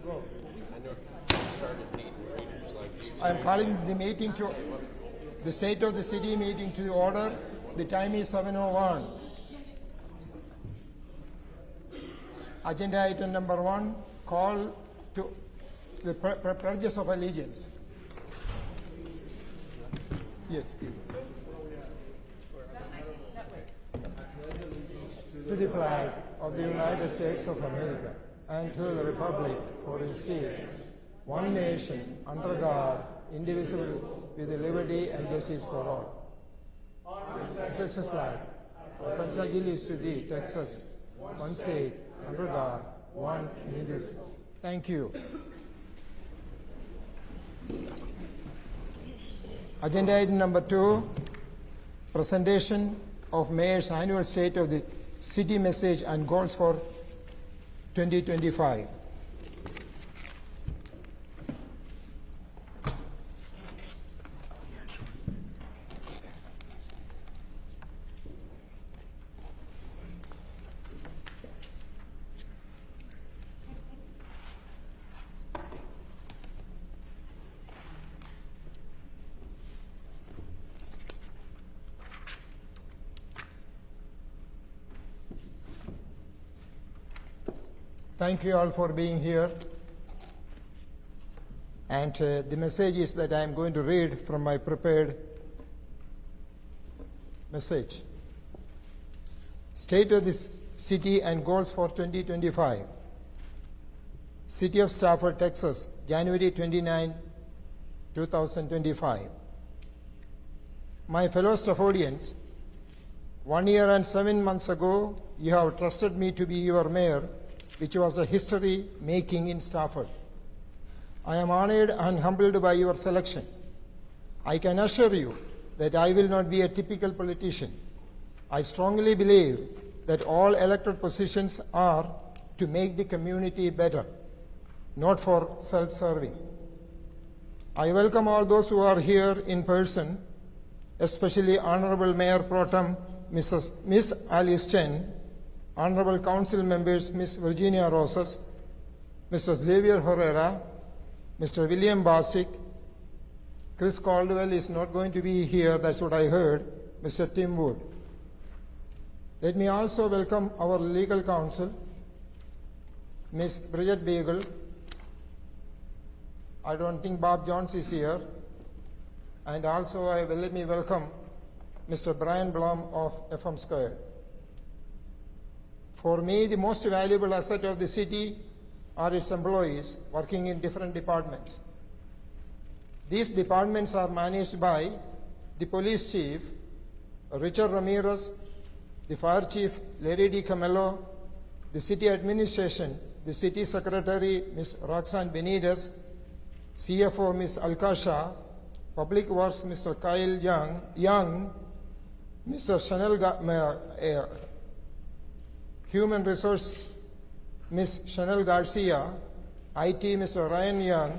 Go. I am calling the meeting to the State of the City meeting to order. The time is 7:01. Agenda item number 1, call to the pledges of allegiance. Yes. To the flag of the United States of America and to the republic for its is one nation under God, indivisible, with liberty and justice for all. Texas flag. Panchagili Sudhi, Texas. One state, under God, one indivisible. Thank you. Agenda item number 2, presentation of Mayor's annual State of the City message and goals for 2025. Thank you all for being here. And the message is that I am going to read from my prepared message. State of the City and goals for 2025. City of Stafford, Texas, January 29, 2025. My fellow Staffordians, 1 year and 7 months ago, you have trusted me to be your mayor, which was a history making in Stafford. I am honored and humbled by your selection. I can assure you that I will not be a typical politician. I strongly believe that all elected positions are to make the community better, not for self-serving. I welcome all those who are here in person, especially Honorable Mayor Pro Tem Miss Alice Chen, Honorable Council members Ms. Virginia Rosas, Mr. Xavier Herrera, Mr. William Basic. Chris Caldwell is not going to be here, that's what I heard, Mr. Tim Wood. Let me also welcome our legal counsel, Ms. Bridget Beagle. I don't think Bob Jones is here. And also let me welcome Mr. Brian Blum of FM Squared. For me, the most valuable asset of the city are its employees working in different departments. These departments are managed by the police chief, Richard Ramirez, the fire chief, Larry D. Camello, the city administration, the city secretary, Ms. Roxanne Benitez, CFO, Ms. Alkasha, Public Works, Mr. Kyle Young, Mr. Chanel, Human Resource, Ms. Chanel Garcia, IT, Mr. Ryan Young,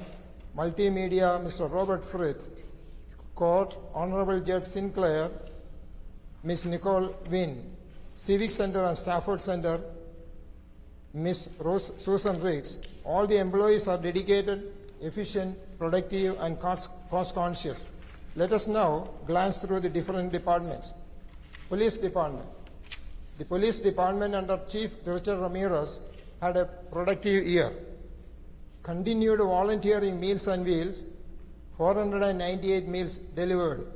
Multimedia, Mr. Robert Frith, Court, Honorable Judge Sinclair, Ms. Nicole Wynn, Civic Center and Stafford Center, Ms. Susan Riggs. All the employees are dedicated, efficient, productive, and cost-conscious. Let us now glance through the different departments. Police Department. The Police Department under Chief Richard Ramirez had a productive year. Continued volunteering Meals on Wheels, 498 meals delivered.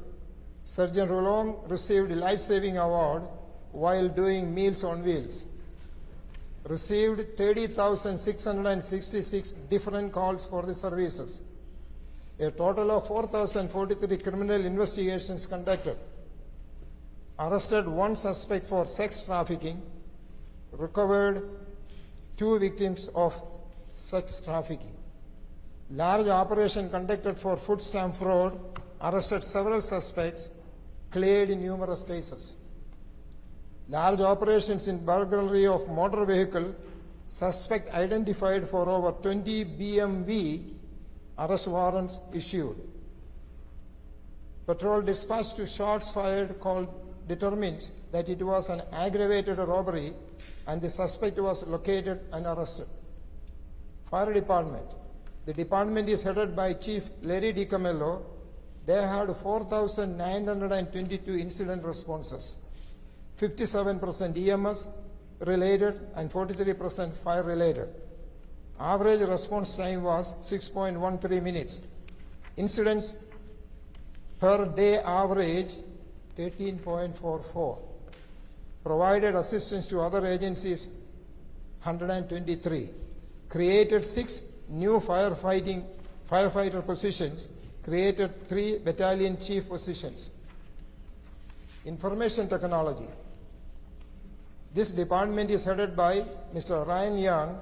Sergeant Rolong received a life-saving award while doing Meals on Wheels. Received 30,666 different calls for the services. A total of 4,043 criminal investigations conducted. Arrested 1 suspect for sex trafficking, recovered 2 victims of sex trafficking. Large operation conducted for food stamp fraud, arrested several suspects, cleared numerous cases. Large operations in burglary of motor vehicle, suspect identified for over 20 BMV, arrest warrants issued. Patrol dispatch to shots fired called determined that it was an aggravated robbery and the suspect was located and arrested. Fire Department. The department is headed by Chief Larry DiCamello. They had 4,922 incident responses, 57% EMS related and 43% fire related. Average response time was 6.13 minutes. Incidents per day average 13.44. Provided assistance to other agencies 123. Created 6 new firefighter positions. Created 3 battalion chief positions. Information technology. This department is headed by Mr. Ryan Young.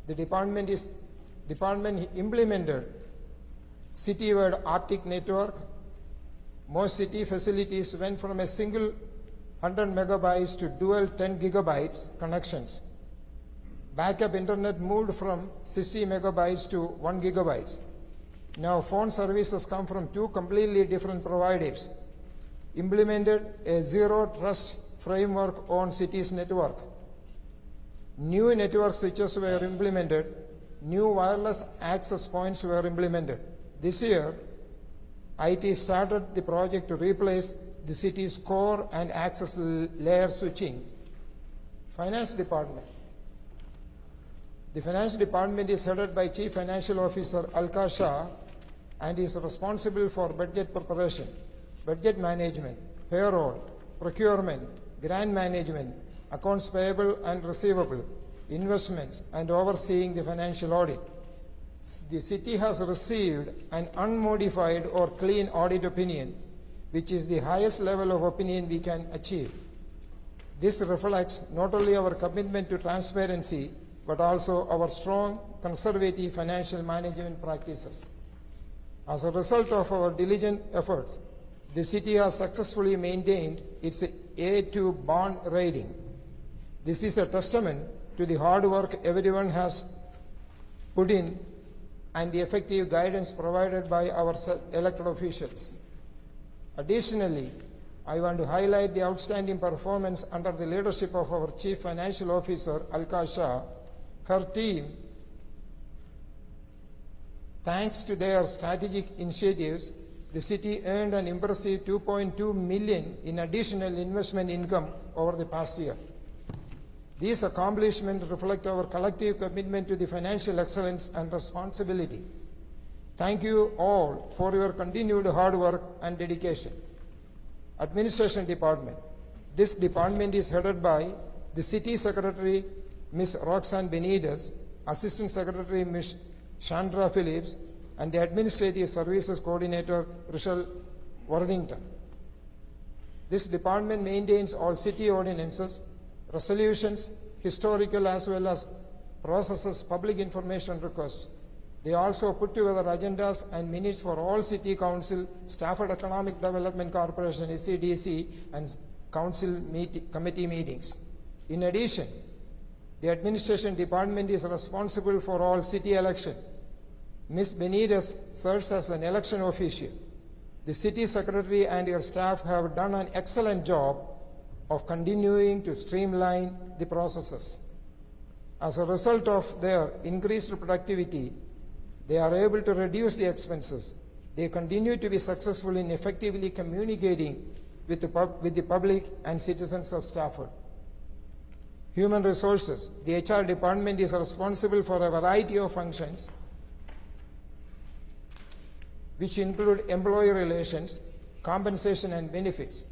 The department implemented citywide Arctic network. Most city facilities went from a single 100 megabytes to dual 10 gigabytes connections. Backup internet moved from 60 megabytes to 1 gigabytes. Now phone services come from 2 completely different providers. Implemented a zero trust framework on city's network. New network switches were implemented. New wireless access points were implemented. This year, IT started the project to replace the city's core and access layer switching. Finance Department. The Finance Department is headed by Chief Financial Officer Alka Shah and is responsible for budget preparation, budget management, payroll, procurement, grant management, accounts payable and receivable, investments, and overseeing the financial audit. The city has received an unmodified or clean audit opinion, which is the highest level of opinion we can achieve. This reflects not only our commitment to transparency, but also our strong conservative financial management practices. As a result of our diligent efforts, the city has successfully maintained its A2 bond rating. This is a testament to the hard work everyone has put in and the effective guidance provided by our elected officials. Additionally, I want to highlight the outstanding performance under the leadership of our Chief Financial Officer, Alka Shah. Her team, thanks to their strategic initiatives, the city earned an impressive $2.2 million in additional investment income over the past year. These accomplishments reflect our collective commitment to the financial excellence and responsibility. Thank you all for your continued hard work and dedication. Administration Department. This department is headed by the City Secretary, Ms. Roxanne Benitez, Assistant Secretary, Ms. Chandra Phillips, and the Administrative Services Coordinator, Rochelle Worthington. This department maintains all city ordinances, resolutions, historical as well as processes public information requests. They also put together agendas and minutes for all City Council, Stafford Economic Development Corporation, SEDC, and Council committee meetings. In addition, the Administration Department is responsible for all city election. Ms. Benitez serves as an election official. The City Secretary and her staff have done an excellent job of continuing to streamline the processes. As a result of their increased productivity, they are able to reduce the expenses. They continue to be successful in effectively communicating with the public and citizens of Stafford. Human Resources. The HR department is responsible for a variety of functions, which include employee relations, compensation and benefits,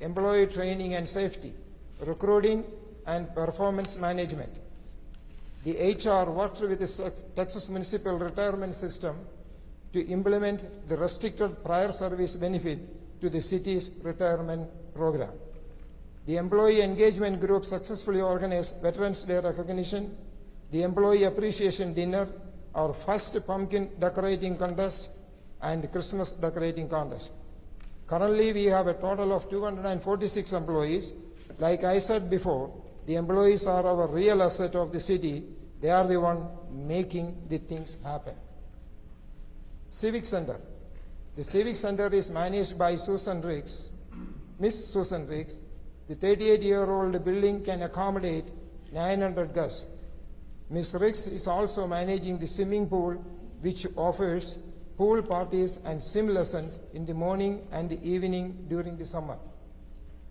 employee training and safety, recruiting and performance management. The HR works with the Texas Municipal Retirement System to implement the restricted prior service benefit to the city's retirement program. The Employee Engagement Group successfully organized Veterans Day recognition, the Employee Appreciation Dinner, our first pumpkin decorating contest, and Christmas decorating contest. Currently, we have a total of 246 employees. Like I said before, the employees are our real asset of the city. They are the one making the things happen. Civic Center. The Civic Center is managed by Susan Riggs. Miss Susan Riggs. The 38-year-old building can accommodate 900 guests. Ms. Ricks is also managing the swimming pool, which offers pool parties and swim lessons in the morning and the evening during the summer.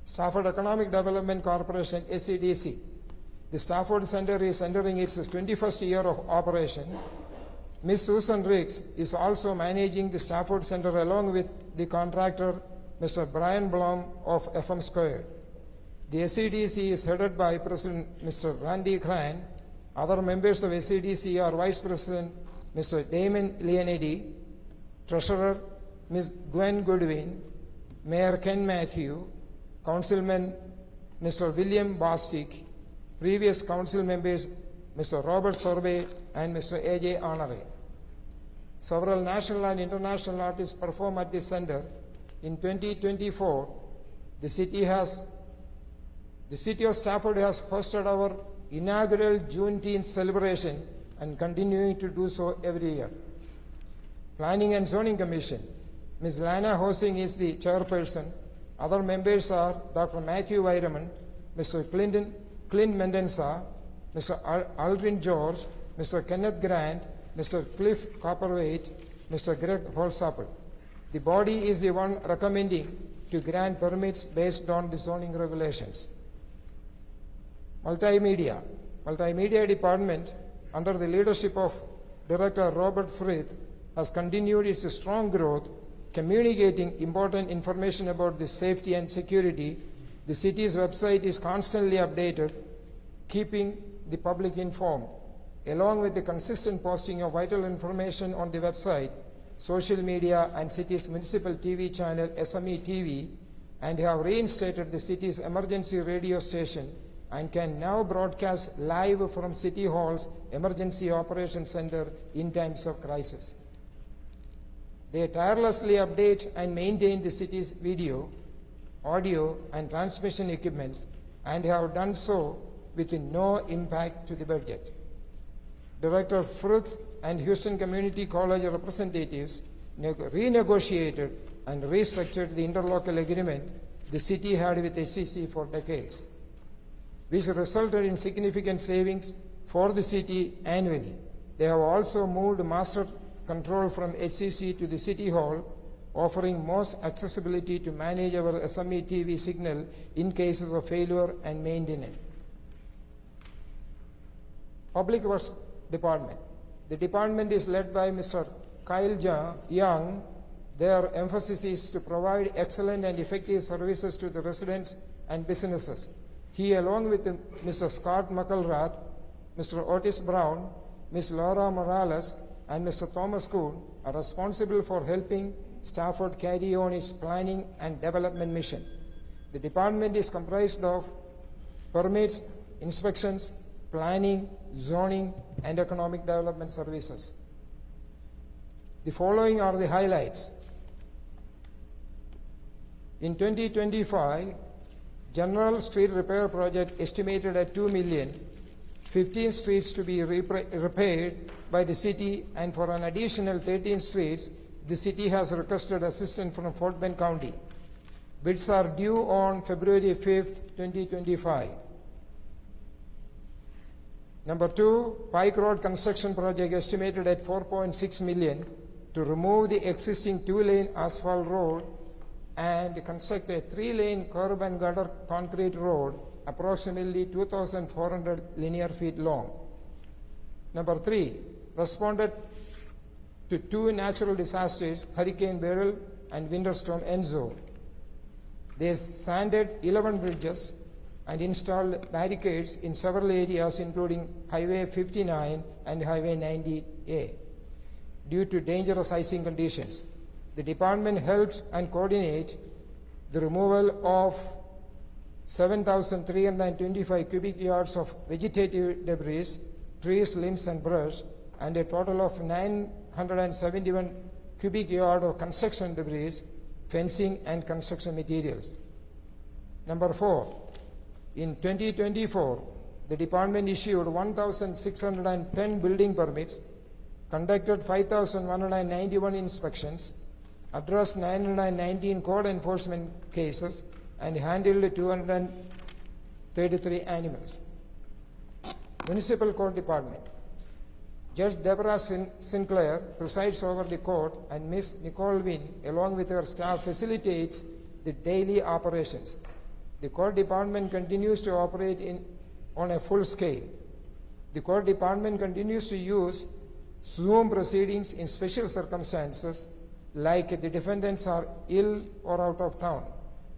Stafford Economic Development Corporation, SEDC. The Stafford Center is entering its 21st year of operation. Ms. Susan Ricks is also managing the Stafford Center along with the contractor, Mr. Brian Blum of FM Squared. The SEDC is headed by President Mr. Randy Crane. Other members of SEDC are Vice President Mr. Damon Leonetti, Treasurer Ms. Gwen Goodwin, Mayor Ken Matthew, Councilman Mr. William Bostic, previous council members Mr. Robert Sorbet and Mr. A.J. Honore. Several national and international artists perform at this center. In 2024, the city of Stafford has hosted our inaugural Juneteenth celebration and continuing to do so every year. Planning and Zoning Commission. Ms. Lana Hosing is the chairperson. Other members are Dr. Matthew Weideman, Mr. Clint Mendenza, Mr. Aldrin George, Mr. Kenneth Grant, Mr. Cliff Copperwaite, Mr. Greg Holsapple. The body is the one recommending to grant permits based on the zoning regulations. Multimedia. Multimedia Department, under the leadership of Director Robert Frith, has continued its strong growth, communicating important information about the safety and security. The city's website is constantly updated, keeping the public informed. Along with the consistent posting of vital information on the website, social media and city's municipal TV channel SME TV, and have reinstated the city's emergency radio station and can now broadcast live from City Hall's Emergency Operations Center in times of crisis. They tirelessly update and maintain the city's video, audio, and transmission equipments and have done so with no impact to the budget. Director Frith and Houston Community College representatives renegotiated and restructured the interlocal agreement the city had with HCC for decades, which resulted in significant savings for the city annually. They have also moved master control from HCC to the City Hall, offering most accessibility to manage our SME TV signal in cases of failure and maintenance. Public Works Department. The department is led by Mr. Kyle Young. Their emphasis is to provide excellent and effective services to the residents and businesses. He, along with Mr. Scott McElrath, Mr. Otis Brown, Ms. Laura Morales, and Mr. Thomas Kuhn, are responsible for helping Stafford carry on its planning and development mission. The department is comprised of permits, inspections, planning, zoning, and economic development services. The following are the highlights. In 2025, general street repair project estimated at $2 million, 15 streets to be repaired by the city, and for an additional 13 streets, the city has requested assistance from Fort Bend County. Bids are due on February 5th, 2025. Number 2, Pike Road construction project estimated at $4.6 million to remove the existing 2-lane asphalt road and construct a 3-lane curb and gutter concrete road approximately 2,400 linear feet long. Number 3, responded to 2 natural disasters, Hurricane Beryl and Winter Storm Enzo. They sanded 11 bridges and installed barricades in several areas including Highway 59 and Highway 90A due to dangerous icing conditions. The department helps and coordinates the removal of 7,325 cubic yards of vegetative debris, trees, limbs, and brush, and a total of 971 cubic yards of construction debris, fencing, and construction materials. Number 4, in 2024, the department issued 1,610 building permits, conducted 5,191 inspections, addressed 919 code enforcement cases, and handled 233 animals. Municipal Court Department. Judge Deborah Sinclair presides over the court, and Ms. Nicole Wynn, along with her staff, facilitates the daily operations. The court department continues to operate on a full scale. The court department continues to use Zoom proceedings in special circumstances, like the defendants are ill or out of town.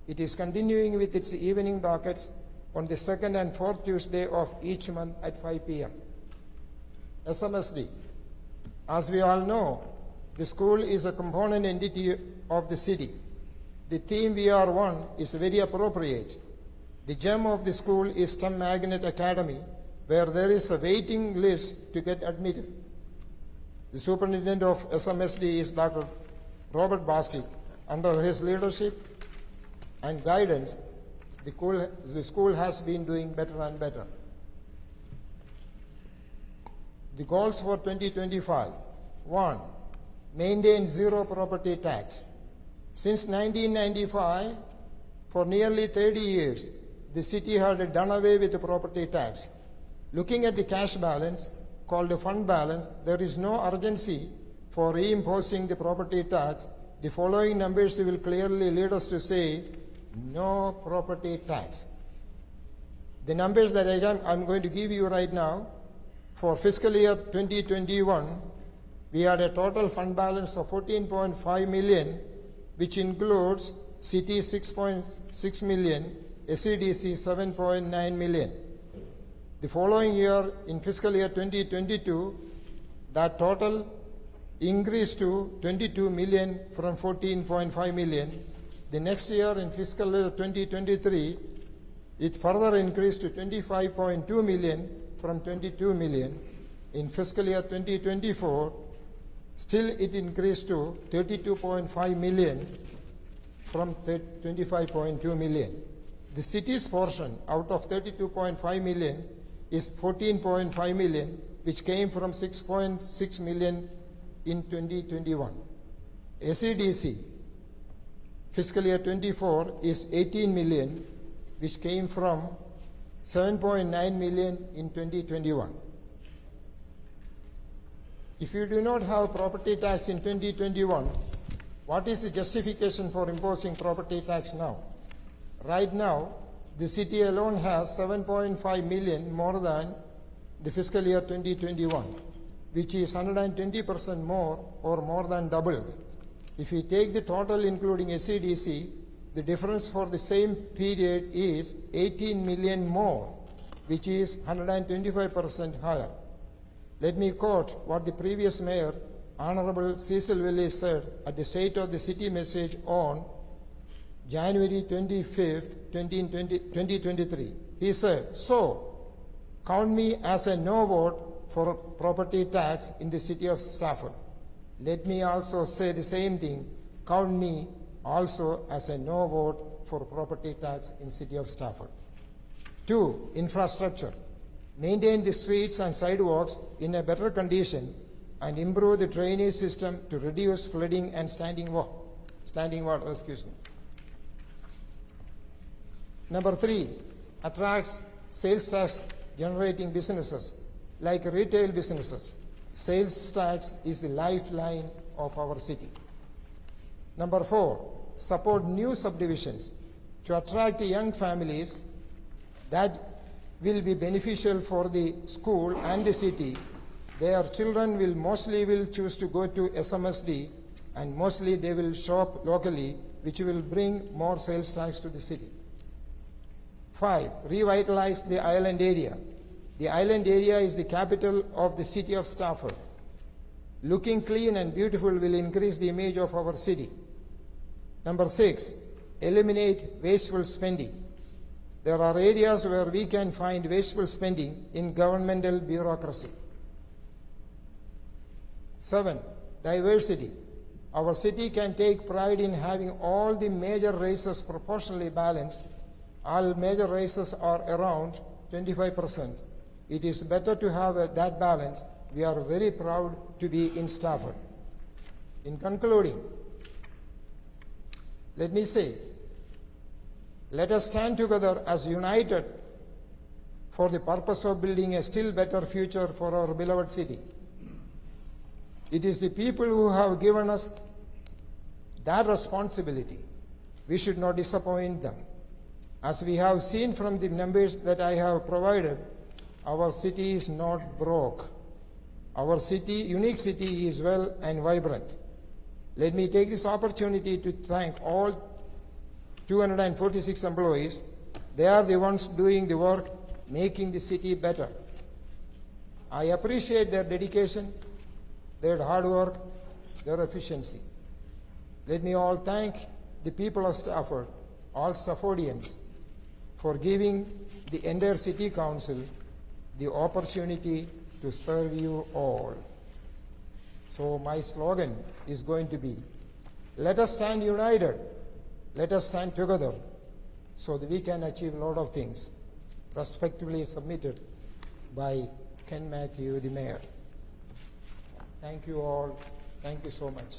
It is continuing with its evening dockets on the second and fourth Tuesday of each month at 5 p.m. SMSD. As we all know, the school is a component entity of the city. The theme "We Are One" is very appropriate. The gem of the school is STEM Magnet Academy, where there is a waiting list to get admitted. The superintendent of SMSD is Dr. Robert Bostic. Under his leadership and guidance, the school has been doing better and better. The goals for 2025. 1. Maintain zero property tax. Since 1995, for nearly 30 years, the city had done away with the property tax. Looking at the cash balance, called the fund balance, there is no urgency for reimposing the property tax. The following numbers will clearly lead us to say no property tax. The numbers that I'm going to give you right now, for fiscal year 2021, we had a total fund balance of 14.5 million, which includes city 6.6 million, SEDC 7.9 million. The following year, in fiscal year 2022, that total increased to 22 million from 14.5 million. The next year, in fiscal year 2023, it further increased to 25.2 million from 22 million. In fiscal year 2024, still it increased to 32.5 million from 25.2 million. The city's portion out of 32.5 million is 14.5 million, which came from 6.6 million in 2021. SEDC, fiscal year 24, is 18 million, which came from 7.9 million in 2021. If you do not have property tax in 2021, what is the justification for imposing property tax now? Right now, the city alone has 7.5 million more than the fiscal year 2021, which is 120% more or more than double. If we take the total including SEDC, the difference for the same period is 18 million more, which is 125% higher. Let me quote what the previous mayor, Honorable Cecil Willis, said at the State of the City message on January 25th, 2023. He said, "So, count me as a no vote for property tax in the city of Stafford. Let me also say the same thing. Count me also as a no vote for property tax in city of Stafford." 2. Infrastructure. Maintain the streets and sidewalks in a better condition and improve the drainage system to reduce flooding and standing water. Number 3, attract sales tax generating businesses like retail businesses. Sales tax is the lifeline of our city. Number 4, support new subdivisions to attract young families that will be beneficial for the school and the city. Their children will mostly choose to go to SMSD, and mostly they will shop locally, which will bring more sales tax to the city. 5, revitalize the island area. The island area is the capital of the city of Stafford. Looking clean and beautiful will increase the image of our city. Number 6, eliminate wasteful spending. There are areas where we can find wasteful spending in governmental bureaucracy. 7, diversity. Our city can take pride in having all the major races proportionally balanced. All major races are around 25%. It is better to have that balance. We are very proud to be in Stafford. In concluding, let me say, let us stand together as united for the purpose of building a still better future for our beloved city. It is the people who have given us that responsibility. We should not disappoint them. As we have seen from the numbers that I have provided, our city is not broke. Our city, unique city, is well and vibrant. Let me take this opportunity to thank all 246 employees. They are the ones doing the work, making the city better. I appreciate their dedication, their hard work, their efficiency. Let me all thank the people of Stafford, all Staffordians, for giving the entire City Council the opportunity to serve you all. So my slogan is going to be, let us stand united, let us stand together, so that we can achieve a lot of things. Respectfully submitted by Ken Matthew, the Mayor. Thank you all. Thank you so much.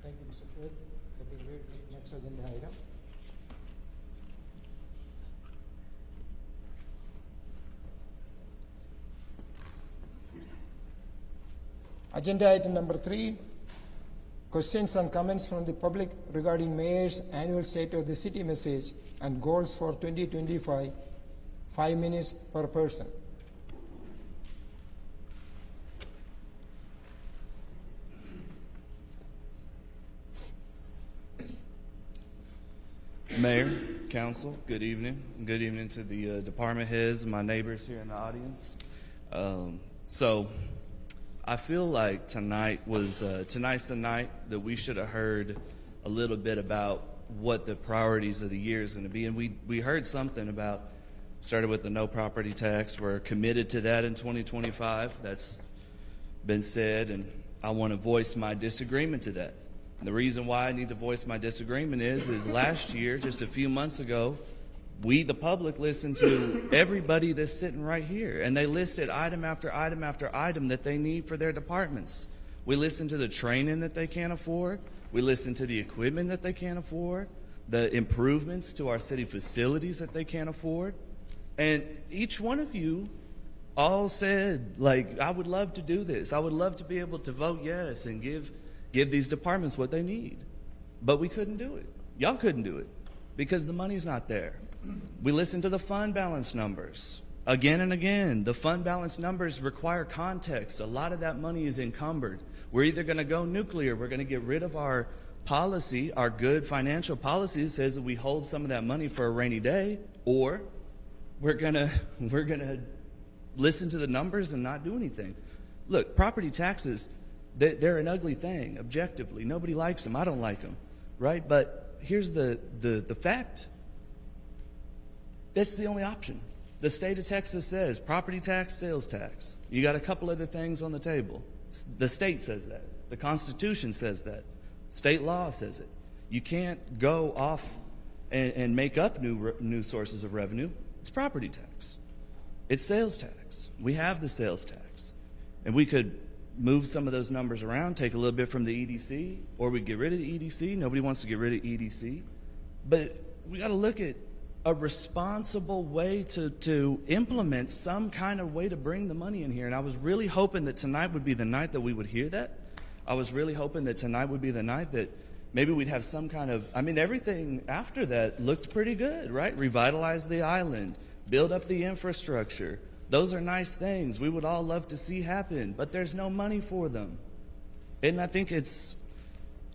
Thank you, Mr. Smith. Let me read the next agenda item. Agenda item number 3, questions and comments from the public regarding Mayor's annual State of the City message and goals for 2025, 5 minutes per person. Mayor, Council, good evening. Good evening to the department heads, my neighbors here in the audience. So I feel like tonight's the night that we should have heard a little bit about what the priorities of the year is going to be. And we heard something about, started with the no property tax. We're committed to that in 2025. That's been said, and I want to voice my disagreement to that. And the reason why I need to voice my disagreement is last year, just a few months ago, we, the public, listened to everybody that's sitting right here, and they listed item after item after item that they need for their departments. We listened to the training that they can't afford. We listened to the equipment that they can't afford, the improvements to our city facilities that they can't afford. And each one of you all said, like, I would love to do this. I would love to be able to vote yes and give these departments what they need. But we couldn't do it. Y'all couldn't do it because the money's not there. We listened to the fund balance numbers again and again. The fund balance numbers require context. A lot of that money is encumbered. We're either going to go nuclear, we're going to get rid of our policy, our good financial policy that says that we hold some of that money for a rainy day, or we're going to listen to the numbers and not do anything. Look, property taxes, they're an ugly thing, objectively. Nobody likes them. I don't like them, right? But here's the fact. That's the only option. The state of Texas says property tax, sales tax. You got a couple other things on the table. The state says that. The Constitution says that. State law says it. You can't go off and make up new sources of revenue. It's property tax. It's sales tax. We have the sales tax. And we could move some of those numbers around, take a little bit from the EDC, or we get rid of the EDC. Nobody wants to get rid of EDC. But we got to look at a responsible way to implement some kind of way to bring the money in here. And I was really hoping that tonight would be the night that we would hear that. I was really hoping that tonight would be the night that maybe we'd have some kind of, everything after that looked pretty good, right? Revitalize the island, build up the infrastructure. Those are nice things we would all love to see happen, but there's no money for them. And I think it's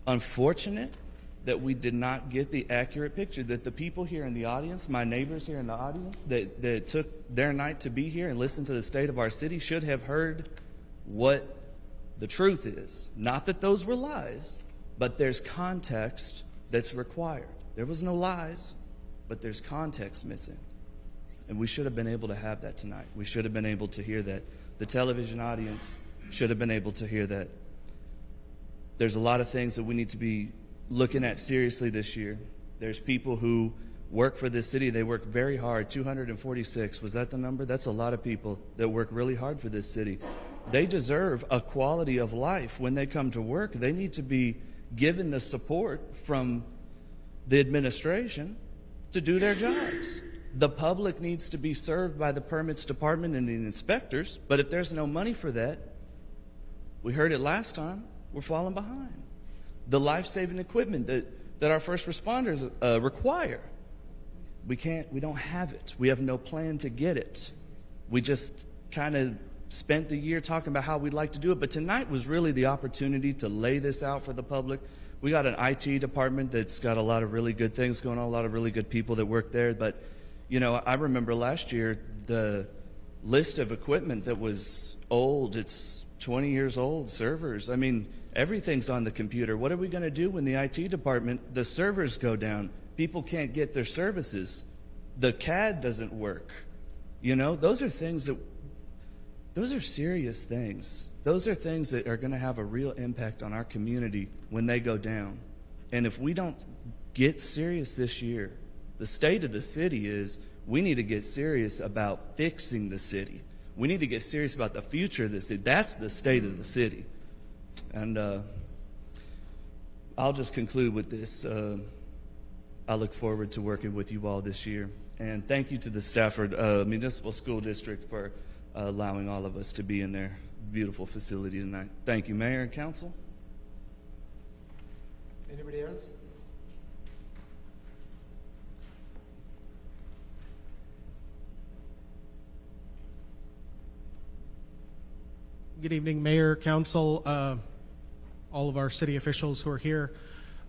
unfortunate that we did not get the accurate picture, that the people here in the audience, my neighbors here in the audience, that took their night to be here and listen to the state of our city should have heard what the truth is. Not that those were lies, but there's context that's required. There was no lies, but there's context missing. And we should have been able to have that tonight. We should have been able to hear that. The television audience should have been able to hear that. There's a lot of things that we need to be looking at seriously this year. There's people who work for this city. They work very hard. 246, was that the number? That's a lot of people that work really hard for this city. They deserve a quality of life when they come to work. They need to be given the support from the administration to do their jobs. The public needs to be served by the permits department and the inspectors, but if there's no money for that, we heard it last time, we're falling behind. The life-saving equipment that our first responders require, we don't have it. We have no plan to get it. We just kind of spent the year talking about how we'd like to do it, but tonight was really the opportunity to lay this out for the public. We got an IT department that's got a lot of really good things going on, a lot of really good people that work there, but you know, I remember last year the list of equipment that was old, it's 20 years old, servers. I mean, everything's on the computer. What are we going to do when the IT department, the servers go down? People can't get their services. The CAD doesn't work. You know, those are serious things. Those are things that are going to have a real impact on our community when they go down. And if we don't get serious this year, the state of the city is we need to get serious about fixing the city. We need to get serious about the future of the city. That's the state of the city. And I'll just conclude with this. I look forward to working with you all this year. And thank you to the Stafford Municipal School District for allowing all of us to be in their beautiful facility tonight. Thank you, Mayor and Council. Anybody else? Good evening, Mayor, Council, all of our city officials who are here.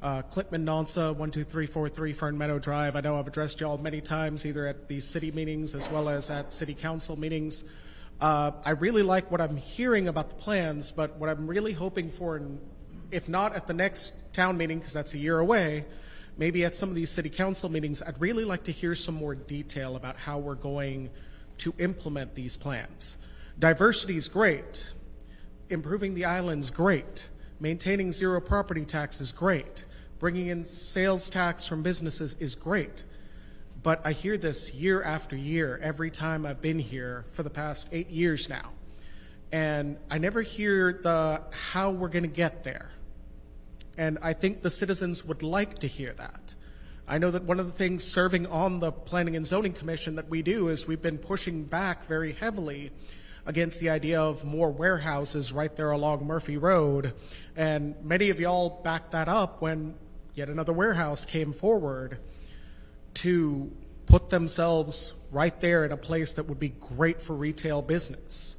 Clipman Nonsa, 12343 Fern Meadow Drive. I know I've addressed y'all many times, either at these city meetings as well as at city council meetings. I really like what I'm hearing about the plans, but what I'm really hoping for, if not at the next town meeting, because that's a year away, maybe at some of these city council meetings, I'd really like to hear some more detail about how we're going to implement these plans. Diversity is great. Improving the island's great. Maintaining zero property tax is great. Bringing in sales tax from businesses is great. But I hear this year after year, every time I've been here for the past 8 years now. And I never hear how we're going to get there. And I think the citizens would like to hear that. I know that one of the things serving on the Planning and Zoning Commission that we do is we've been pushing back very heavily against the idea of more warehouses right there along Murphy Road. And many of y'all backed that up when yet another warehouse came forward to put themselves right there in a place that would be great for retail business.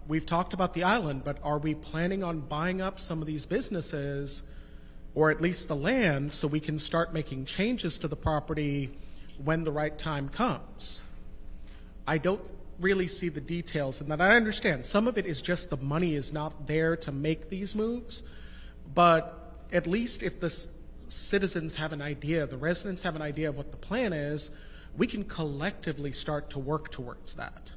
We've talked about the island, but are we planning on buying up some of these businesses, or at least the land, so we can start making changes to the property when the right time comes? I don't really see the details, and that I understand some of it is just the money is not there to make these moves, but at least if the citizens have an idea, the residents have an idea of what the plan is, we can collectively start to work towards that.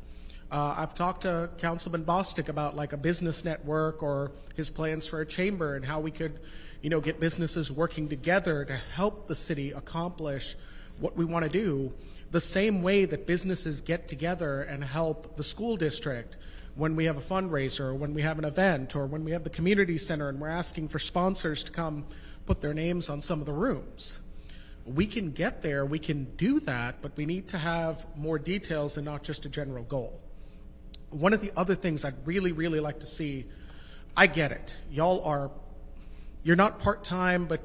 I've talked to Councilman Bostic about like a business network or his plans for a chamber and how we could, get businesses working together to help the city accomplish what we want to do, the same way that businesses get together and help the school district when we have a fundraiser, or when we have an event, or when we have the community center and we're asking for sponsors to come put their names on some of the rooms. We can get there, we can do that, but we need to have more details and not just a general goal. One of the other things I'd really, really like to see, I get it. You're not part-time, but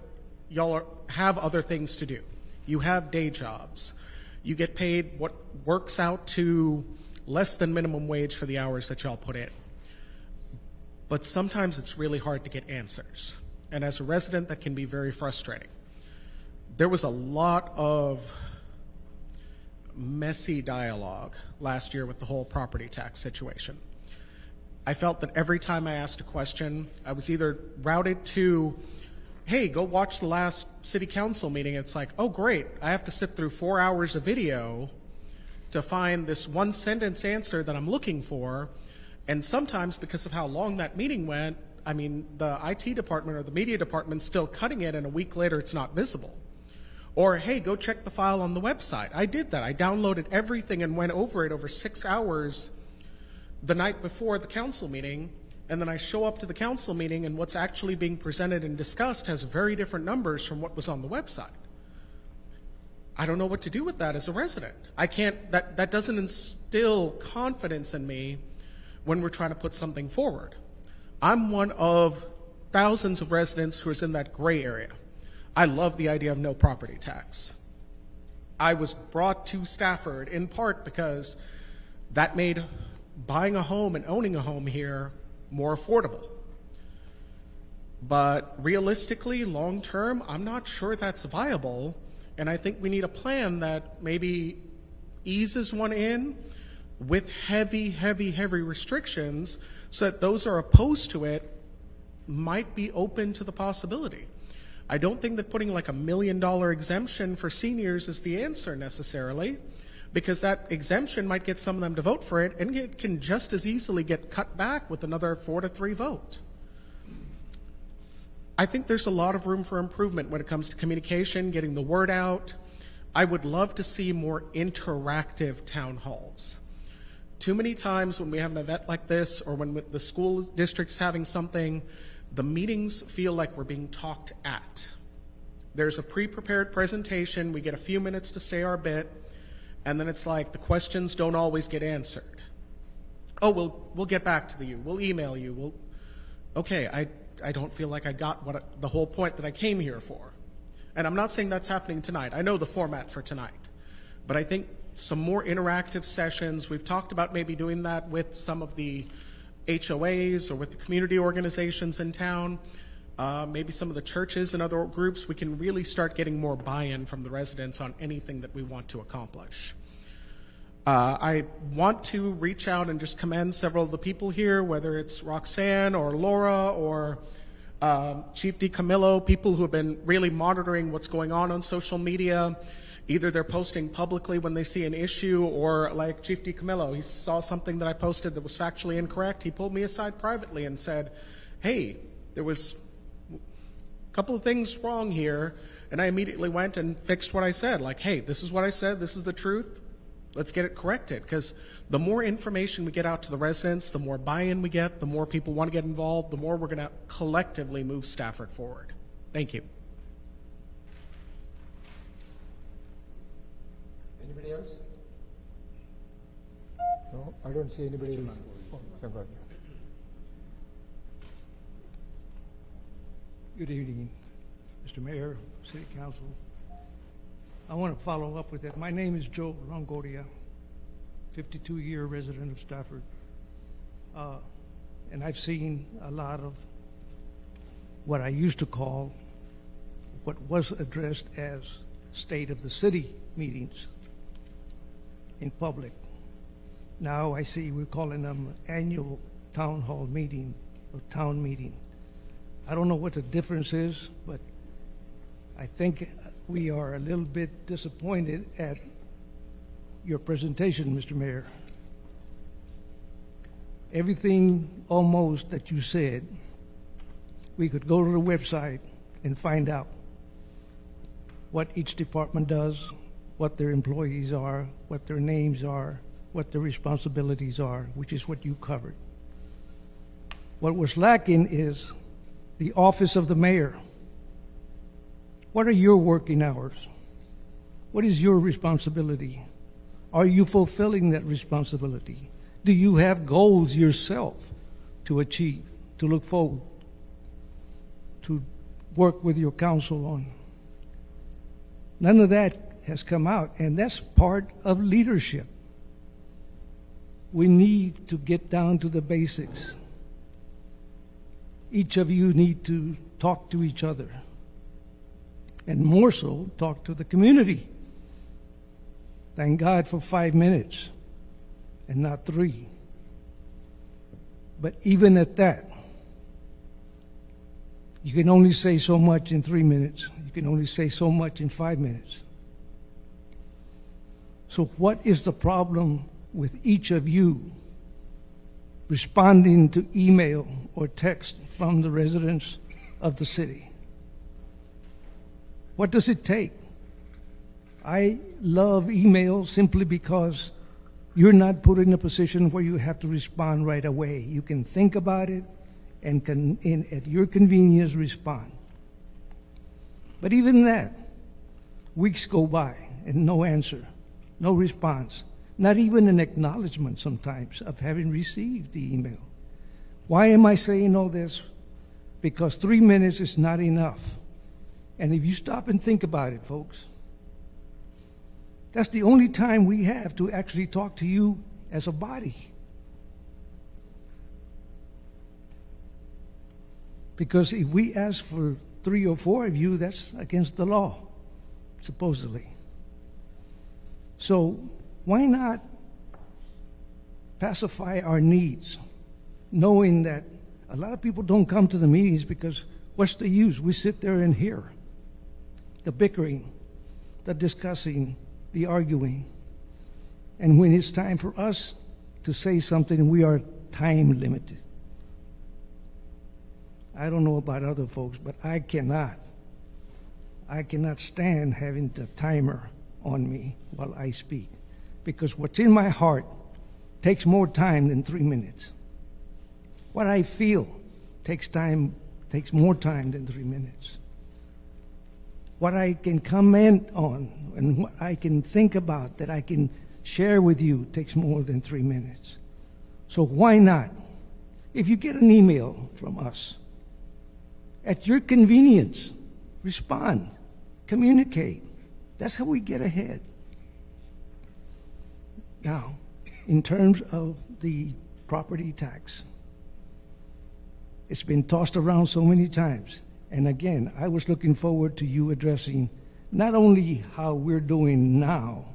have other things to do. You have day jobs. You get paid what works out to less than minimum wage for the hours that y'all put in. But sometimes it's really hard to get answers. And as a resident, that can be very frustrating. There was a lot of messy dialogue last year with the whole property tax situation. I felt that every time I asked a question, I was either routed to, hey, go watch the last city council meeting. It's like, oh, great. I have to sit through 4 hours of video to find this one sentence answer that I'm looking for. And sometimes because of how long that meeting went, the IT department or the media department's still cutting it, and a week later it's not visible. Or, hey, go check the file on the website. I did that. I downloaded everything and went over it over 6 hours the night before the council meeting, and then I show up to the council meeting and what's actually being presented and discussed has very different numbers from what was on the website. I don't know what to do with that as a resident. I can't, that doesn't instill confidence in me when we're trying to put something forward. I'm one of thousands of residents who is in that gray area. I love the idea of no property tax. I was brought to Stafford in part because that made buying a home and owning a home here more affordable. But realistically, long term, I'm not sure that's viable, and I think we need a plan that maybe eases one in with heavy restrictions so that those who are opposed to it might be open to the possibility. I don't think that putting like $1 million exemption for seniors is the answer necessarily, because that exemption might get some of them to vote for it, and it can just as easily get cut back with another 4-3 vote. I think there's a lot of room for improvement when it comes to communication, getting the word out. I would love to see more interactive town halls. Too many times when we have an event like this, or when the school district's having something, the meetings feel like we're being talked at. There's a pre-prepared presentation, we get a few minutes to say our bit, and then it's like the questions don't always get answered. Oh, we'll get back to you, we'll email you, okay, I don't feel like I got the whole point that I came here for. And I'm not saying that's happening tonight. I know the format for tonight. But I think some more interactive sessions, we've talked about maybe doing that with some of the HOAs or with the community organizations in town, maybe some of the churches and other groups. We can really start getting more buy-in from the residents on anything that we want to accomplish. I want to reach out and just commend several of the people here, whether it's Roxanne or Laura or Chief DiCamillo, people who have been really monitoring what's going on social media. Either they're posting publicly when they see an issue, or like Chief DiCamillo, he saw something that I posted that was factually incorrect. He pulled me aside privately and said, hey, there was a couple of things wrong here. And I immediately went and fixed what I said. Like, hey, this is what I said. This is the truth. Let's get it corrected. Because the more information we get out to the residents, the more buy-in we get, the more people want to get involved, the more we're going to collectively move Stafford forward. Thank you. Anybody else? No, I don't see anybody else. Oh, sorry. Good evening, Mr. Mayor, City Council. I want to follow up with that. My name is Joe Longoria, 52-year resident of Stafford. And I've seen a lot of what I used to call, what was addressed as state of the city meetings in public. Now I see we're calling them annual town hall meeting or town meeting. I don't know what the difference is, but I think we are a little bit disappointed at your presentation, Mr. Mayor. Everything almost that you said, we could go to the website and find out what each department does, what their employees are, what their names are, what their responsibilities are, which is what you covered. What was lacking is the office of the mayor. What are your working hours? What is your responsibility? Are you fulfilling that responsibility? Do you have goals yourself to achieve, to look forward, to work with your council on? None of that has come out, and that's part of leadership. We need to get down to the basics. Each of you need to talk to each other, and more so, talk to the community. Thank God for 5 minutes and not 3. But even at that, you can only say so much in 3 minutes. You can only say so much in 5 minutes. So what is the problem with each of you responding to email or text from the residents of the city? What does it take I love email simply because you're not put in a position where you have to respond right away. You can think about it and can, at your convenience, respond. But even that, weeks go by and no answer, no response, not even an acknowledgement sometimes of having received the email. Why am I saying all this? Because 3 minutes is not enough. And if you stop and think about it, folks, that's the only time we have to actually talk to you as a body. Because if we ask for 3 or 4 of you, that's against the law, supposedly. So why not pacify our needs, knowing that a lot of people don't come to the meetings because what's the use? We sit there and hear the bickering, the discussing, the arguing. And when it's time for us to say something, we are time limited. I don't know about other folks, but I cannot stand having the timer on me while I speak, because what's in my heart takes more time than 3 minutes. What I feel takes more time than 3 minutes. What I can comment on and what I can think about that I can share with you takes more than 3 minutes. So why not? If you get an email from us, at your convenience, respond, communicate. That's how we get ahead. Now, in terms of the property tax, it's been tossed around so many times. And again, I was looking forward to you addressing not only how we're doing now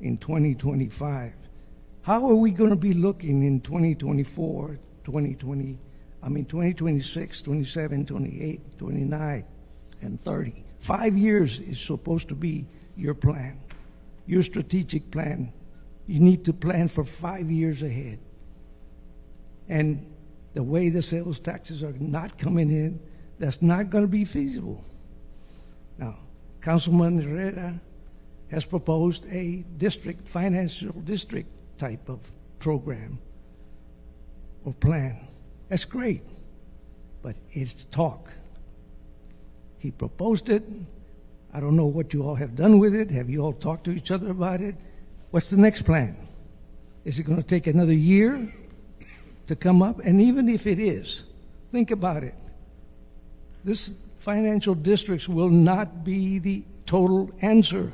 in 2025, how are we going to be looking in 2024, 2026, 27, 28, 29, and 30. 5 years is supposed to be your plan, your strategic plan. You need to plan for 5 years ahead. And the way the sales taxes are not coming in, that's not going to be feasible. Now, Councilman Herrera has proposed a financial district type of program or plan. That's great, but it's talk. He proposed it. I don't know what you all have done with it. Have you all talked to each other about it? What's the next plan? Is it going to take another year to come up? And even if it is, think about it. This financial districts will not be the total answer.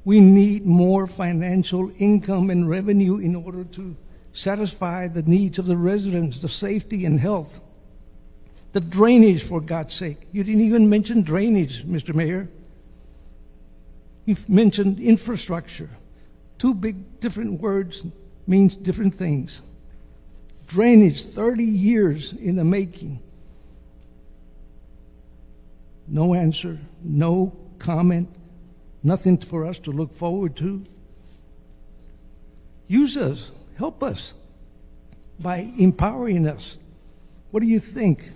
We need more financial income and revenue in order to satisfy the needs of the residents, the safety and health. The drainage, for God's sake. You didn't even mention drainage, Mr. Mayor. You've mentioned infrastructure. 2 big different words means different things. Drainage, 30 years in the making. No answer, no comment, nothing for us to look forward to. Use us, help us by empowering us. What do you think?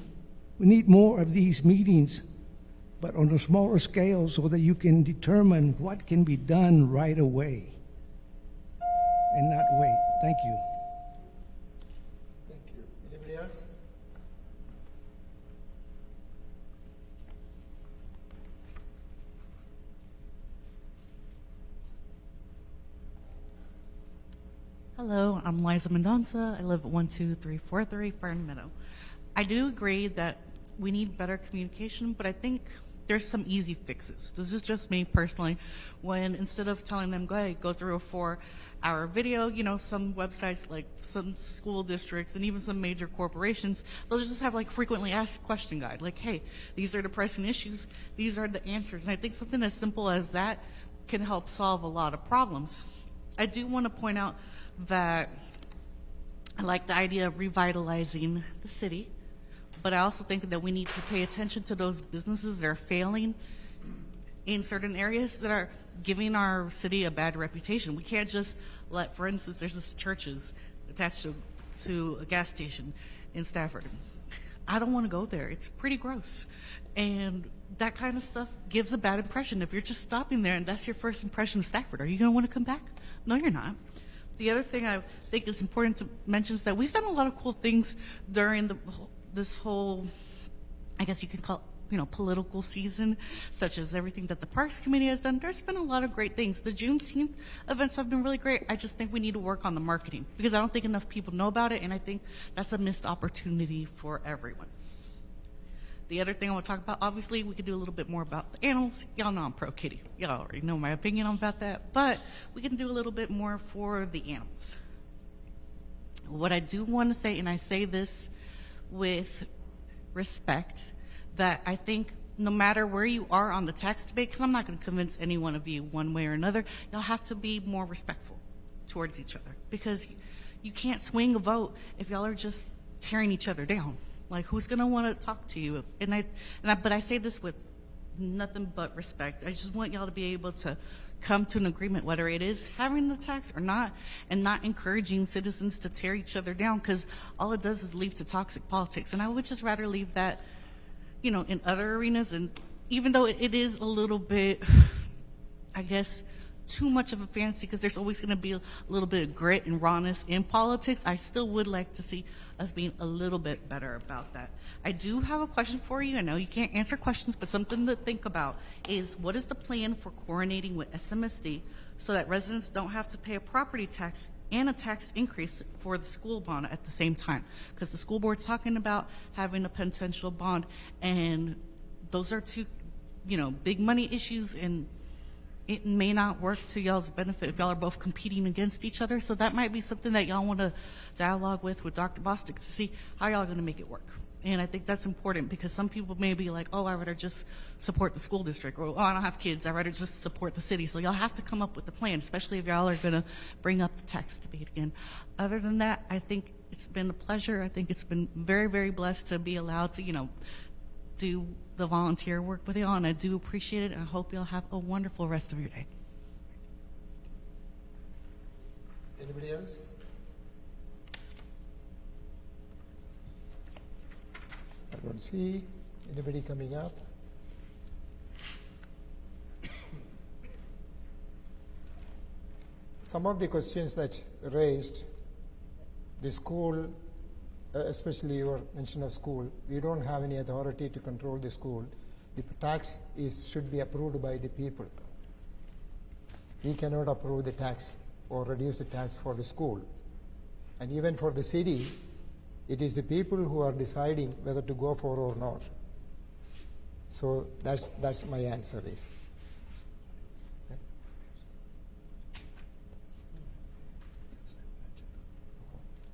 We need more of these meetings, but on a smaller scale so that you can determine what can be done right away and not wait. Thank you. Thank you. Anybody else? Hello, I'm Liza Mendonça. I live at 12343 Fern Meadow. I do agree that we need better communication, but I think there's some easy fixes. This is just me personally. When instead of telling them, go through a 4-hour video, some websites like some school districts and even some major corporations, they'll just have like frequently asked question guide, like, hey, these are the pressing issues, these are the answers. And I think something as simple as that can help solve a lot of problems. I do want to point out that I like the idea of revitalizing the city, but I also think that we need to pay attention to those businesses that are failing in certain areas that are giving our city a bad reputation. We can't just let, for instance, there's this churches attached to a gas station in Stafford. I don't want to go there. It's pretty gross. And that kind of stuff gives a bad impression. If you're just stopping there and that's your first impression of Stafford, are you going to want to come back? No, you're not. The other thing I think is important to mention is that we've done a lot of cool things during this whole, I guess you can call it, political season, such as everything that the Parks Committee has done. There's been a lot of great things. The Juneteenth events have been really great. I just think we need to work on the marketing because I don't think enough people know about it, and I think that's a missed opportunity for everyone. The other thing I want to talk about, obviously, we could do a little bit more about the animals. Y'all know I'm pro-kitty. Y'all already know my opinion about that, but we can do a little bit more for the animals. What I do want to say, and I say this with respect, that I think no matter where you are on the tax debate, because I'm not going to convince any one of you one way or another, y'all have to be more respectful towards each other, because you can't swing a vote if y'all are just tearing each other down. Like, who's going to want to talk to you? But I say this with nothing but respect. I just want y'all to be able to come to an agreement, whether it is having the tax or not, and not encouraging citizens to tear each other down, because all it does is lead to toxic politics. And I would just rather leave that, in other arenas. And even though it is a little bit, I guess, too much of a fantasy, because there's always going to be a little bit of grit and rawness in politics, I still would like to see us being a little bit better about that. I do have a question for you. I know you can't answer questions, but something to think about is, what is the plan for coordinating with SMSD so that residents don't have to pay a property tax and a tax increase for the school bond at the same time? Because the school board's talking about having a potential bond, and those are two, big money issues, and it may not work to y'all's benefit if y'all are both competing against each other. So that might be something that y'all want to dialogue with Dr. Bostic to see how y'all are going to make it work. And I think that's important, because some people may be like, oh, I'd rather just support the school district, or, oh, I don't have kids, I'd rather just support the city. So y'all have to come up with a plan, especially if y'all are going to bring up the tax debate again. Other than that, I think it's been a pleasure. I think it's been very, very blessed to be allowed to, do the volunteer work with y'all, and I do appreciate it. I hope y'all have a wonderful rest of your day. Anybody else? I don't see anybody coming up. Some of the questions that raised, the school, especially your mention of school, we don't have any authority to control the school. The tax should be approved by the people. We cannot approve the tax or reduce the tax for the school. And even for the city, it is the people who are deciding whether to go for or not. So that's my answer is. Okay.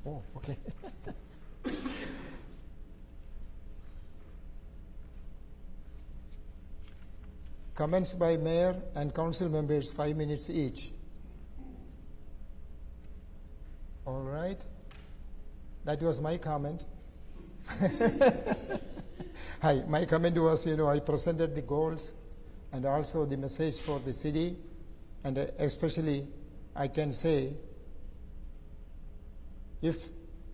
Oh, okay. Comments by mayor and council members, 5 minutes each. All right. That was my comment. Hi, my comment was, I presented the goals and also the message for the city, and especially I can say, if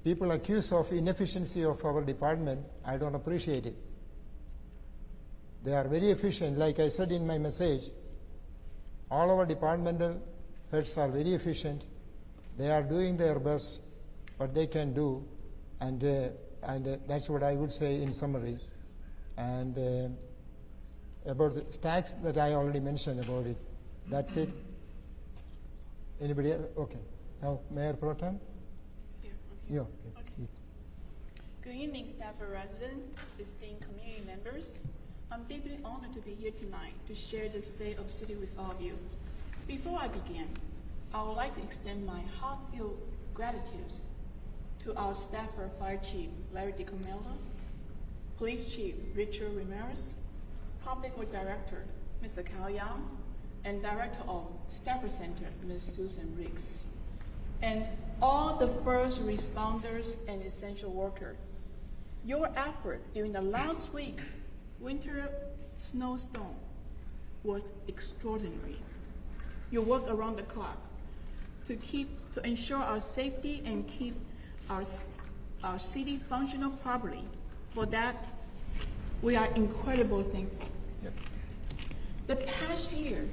people accuse of inefficiency of our department, I don't appreciate it. They are very efficient. Like I said in my message, all our departmental heads are very efficient. They are doing their best, what they can do, and that's what I would say in summary. And about the tax that I already mentioned about it, that's it. Anybody else? Okay. Now, Mayor Pro Tem? Yeah. Okay. Good evening, staff and residents, esteemed community members. I'm deeply honored to be here tonight to share the state of city with all of you. Before I begin, I would like to extend my heartfelt gratitude to our staffer, Fire Chief Larry DiCamillo, Police Chief Richard Ramirez, Public Works Director Mr. Kyle Young, and Director of Stafford Center Ms. Susan Riggs, and all the first responders and essential workers. Your effort during the last week winter snowstorm was extraordinary. You worked around the clock to ensure our safety and keep our city functional properly. For that, We are incredibly thankful. The past year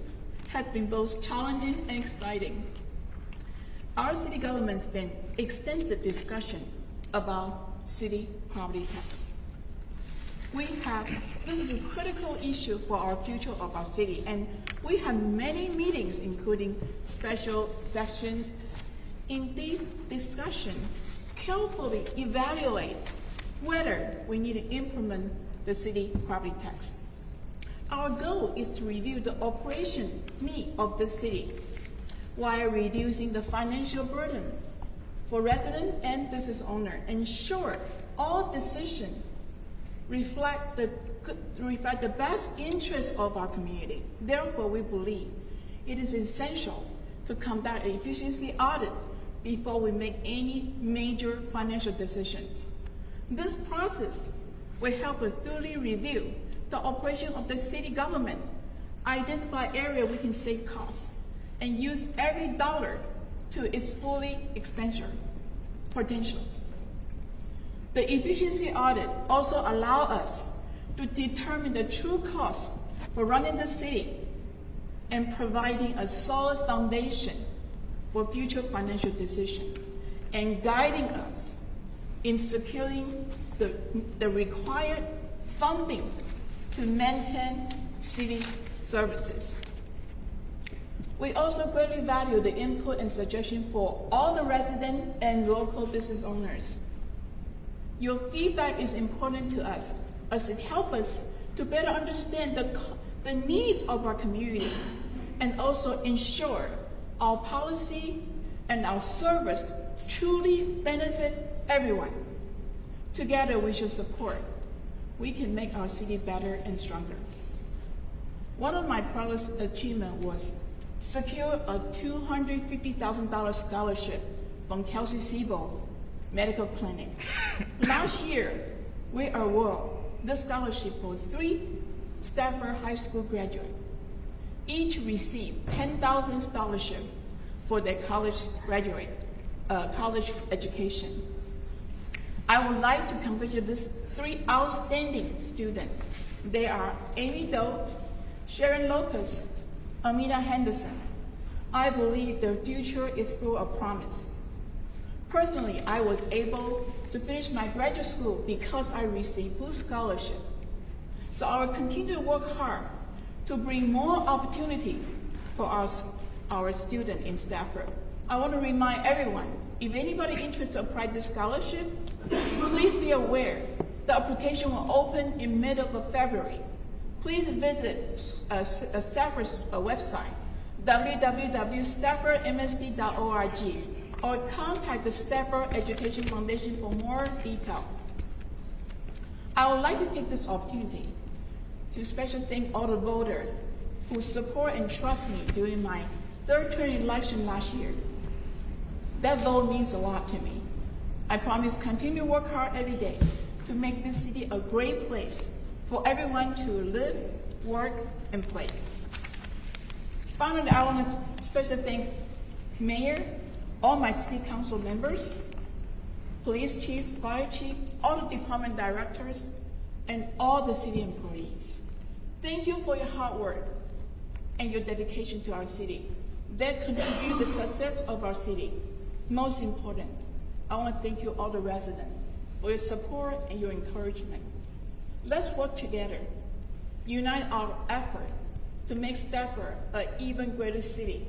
has been both challenging and exciting. Our city government's been extensive discussion about city property tax. This is a critical issue for our future of our city, and we have many meetings, including special sessions, in deep discussion, carefully evaluate whether we need to implement the city property tax. Our goal is to review the operation need of the city while reducing the financial burden for resident and business owner, ensure all decisions reflect the best interest of our community. Therefore, we believe it is essential to conduct an efficiency audit before we make any major financial decisions. This process will help us thoroughly review the operation of the city government, identify areas we can save costs, and use every dollar to its fully expenditure potentials. The efficiency audit also allows us to determine the true cost for running the city and providing a solid foundation for future financial decisions and guiding us in securing the required funding to maintain city services. We also greatly value the input and suggestion for all the residents and local business owners. Your feedback is important to us as it helps us to better understand the needs of our community and also ensure our policy and our service truly benefit everyone. Together we should support. We can make our city better and stronger. One of my proudest achievements was secure a $250,000 scholarship from Kelsey Siebel Medical Clinic. Last year, we awarded this scholarship for 3 Stafford High School graduates. Each received $10,000 scholarship for their college education. I would like to congratulate these 3 outstanding students. They are Amy Doe, Sharon Lopez, Amina Henderson. I believe their future is full of promise. Personally, I was able to finish my graduate school because I received full scholarship. So I will continue to work hard to bring more opportunity for our students in Stafford. I want to remind everyone, if anybody interested to apply this scholarship, please be aware the application will open in middle of February. Please visit Stafford's website, www.staffordmsd.org, or contact the Stafford Education Foundation for more detail. I would like to take this opportunity to especially thank all the voters who support and trust me during my 3rd term election last year. That vote means a lot to me. I promise to continue to work hard every day to make this city a great place for everyone to live, work, and play. Finally, I want to especially thank Mayor, all my city council members, police chief, fire chief, all the department directors, and all the city employees. Thank you for your hard work and your dedication to our city. That contribute to the success of our city. Most important, I want to thank you all the residents for your support and your encouragement. Let's work together, unite our effort to make Stafford an even greater city,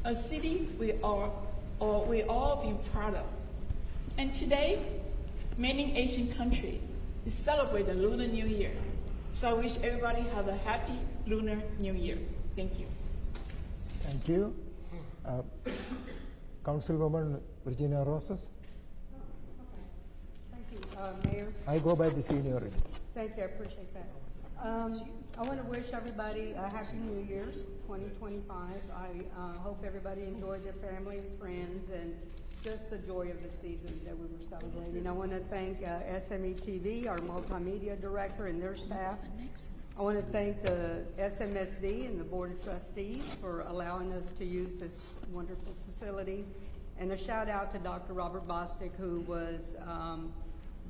a city we all be proud of. And today, many Asian countries celebrate the Lunar New Year. So I wish everybody have a happy Lunar New Year. Thank you. Thank you. Councilwoman Virginia Rosas. Thank you, Mayor. I go by the seniority. Thank you, I appreciate that. I want to wish everybody a happy New Year's 2025. I hope everybody enjoyed their family and friends and just the joy of the season that we were celebrating. I want to thank Smetv, our multimedia director, and their staff. I want to thank the SMSD and the Board of Trustees for allowing us to use this wonderful facility. And a shout out to Dr. Robert Bostic, who was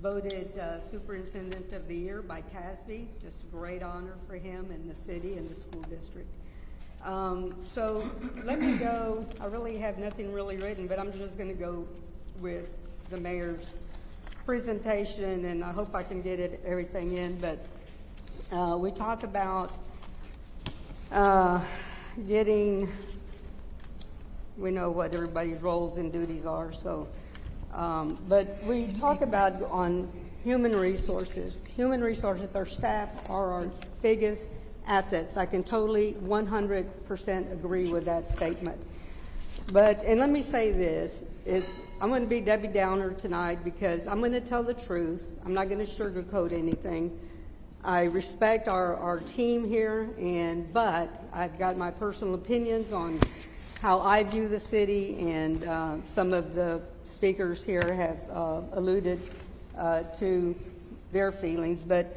voted Superintendent of the Year by TASB. Just a great honor for him and the city and the school district. So let me go. I really have nothing really written, but I'm just going to go with the mayor's presentation, and I hope I can get everything in. But we talk about we know what everybody's roles and duties are, so, but we talk about on human resources. Human resources, our staff are our biggest assets. I can totally 100% agree with that statement. But, and let me say this, I'm going to be Debbie Downer tonight because I'm going to tell the truth. I'm not going to sugarcoat anything. I respect our team here, but I've got my personal opinions on how I view the city, and some of the speakers here have alluded to their feelings. But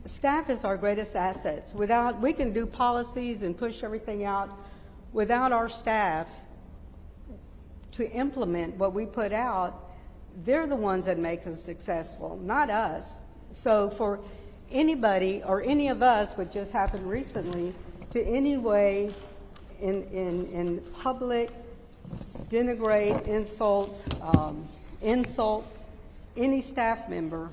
staff is our greatest assets. We can do policies and push everything out. Without our staff to implement what we put out, they're the ones that make us successful, not us. So for anybody or any of us, what just happened recently, to any way in public denigrate, insult any staff member,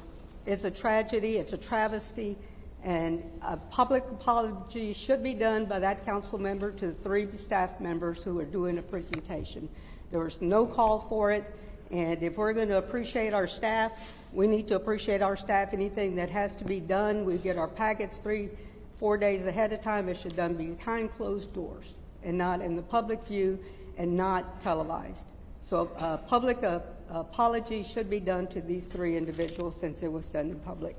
it's a tragedy, it's a travesty, and a public apology should be done by that council member to the 3 staff members who are doing a presentation. There was no call for it, and if we're going to appreciate our staff, we need to appreciate our staff. Anything that has to be done, we get our packets 3-4 days ahead of time. It should be behind closed doors and not in the public view and not televised. So a public apology should be done to these 3 individuals since it was done in public.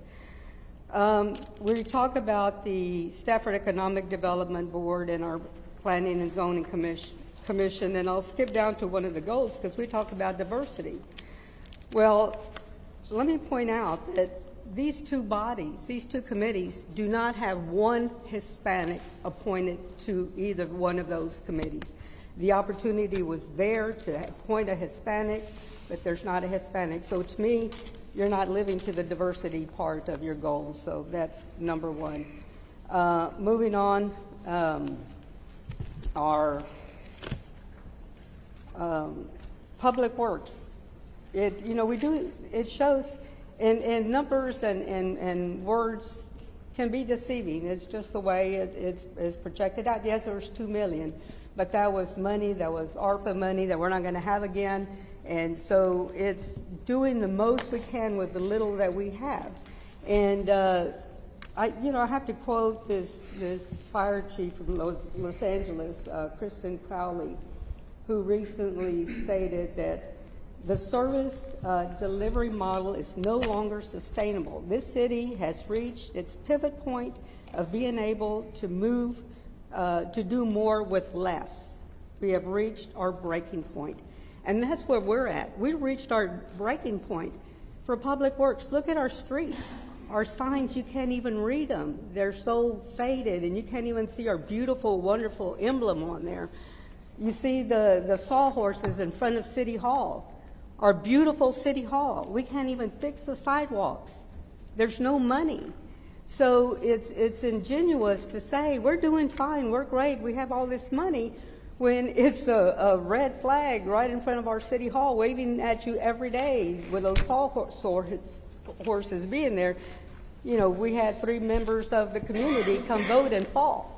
We talk about the Stafford Economic Development Board and our Planning and Zoning Commission, and I'll skip down to one of the goals because we talk about diversity. Well, let me point out that these 2 bodies, these 2 committees, do not have one Hispanic appointed to either one of those committees. The opportunity was there to appoint a Hispanic, but there's not a Hispanic. So to me, you're not living to the diversity part of your goals. So that's number 1. Moving on, our public works. It shows in numbers and words can be deceiving. It's just the way it's projected out. Yes, there was $2 million, but that was money, that was ARPA money that we're not going to have again. And so it's doing the most we can with the little that we have. And I have to quote this fire chief from Los Angeles, Kristen Crowley, who recently stated that the service delivery model is no longer sustainable. This city has reached its pivot point of being able to move, to do more with less. We have reached our breaking point. And that's where we're at. We reached our breaking point for public works. Look at our streets. Our signs, you can't even read them. They're so faded, and you can't even see our beautiful, wonderful emblem on there. You see the sawhorses in front of City Hall, our beautiful City Hall. We can't even fix the sidewalks. There's no money. So it's ingenuous to say, we're doing fine, we're great, we have all this money, when it's a red flag right in front of our City Hall waving at you every day with those horses being there. We had 3 members of the community come vote and fall.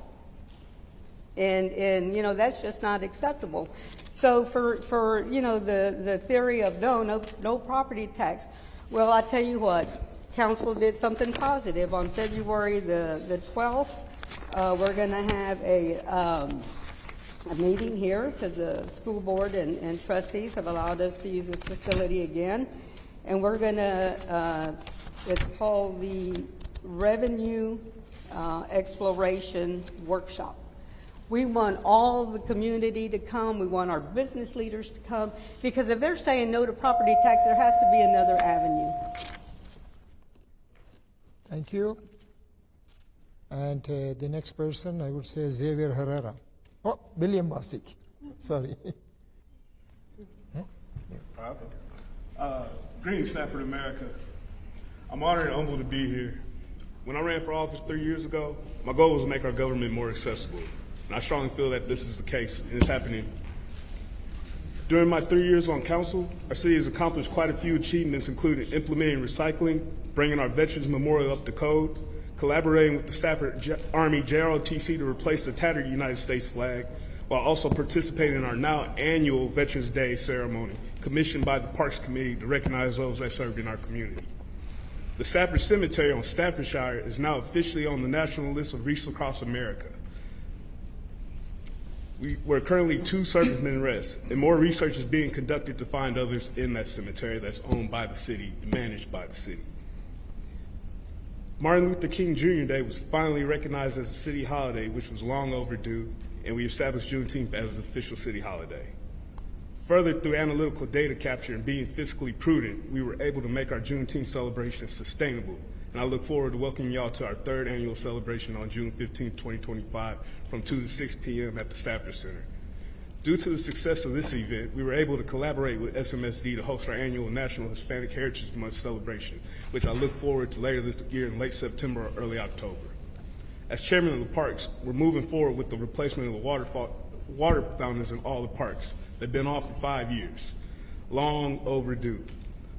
And that's just not acceptable. So for the theory of no property tax, well, I tell you what, council did something positive. On February the 12th, we're going to have a meeting here because the school board and trustees have allowed us to use this facility again. And we're going to, it's called the Revenue Exploration Workshop. We want all the community to come. We want our business leaders to come. Because if they're saying no to property tax, there has to be another avenue. Thank you. And the next person, I would say Xavier Herrera. Oh, William Bostic. Sorry. Greetings, Stafford, America. I'm honored and humbled to be here. When I ran for office 3 years ago, my goal was to make our government more accessible. And I strongly feel that this is the case, and it's happening. During my 3 years on council, our city has accomplished quite a few achievements, including implementing recycling, bringing our Veterans Memorial up to code, collaborating with the Stafford Army JROTC to replace the tattered United States flag, while also participating in our now annual Veterans Day ceremony, commissioned by the Parks Committee to recognize those that served in our community. The Stafford Cemetery on Staffordshire is now officially on the national list of reefs across America. We're currently 2 servicemen in rest, and more research is being conducted to find others in that cemetery that's owned by the city and managed by the city. Martin Luther King Jr. Day was finally recognized as a city holiday, which was long overdue, and we established Juneteenth as an official city holiday. Further, through analytical data capture and being fiscally prudent, we were able to make our Juneteenth celebration sustainable, and I look forward to welcoming y'all to our 3rd annual celebration on June 15, 2025, from 2 to 6 p.m. at the Stafford Center. Due to the success of this event, we were able to collaborate with SMSD to host our annual National Hispanic Heritage Month celebration, which I look forward to later this year in late September or early October. As chairman of the parks, we're moving forward with the replacement of the water fountains in all the parks. They've been off for 5 years, long overdue.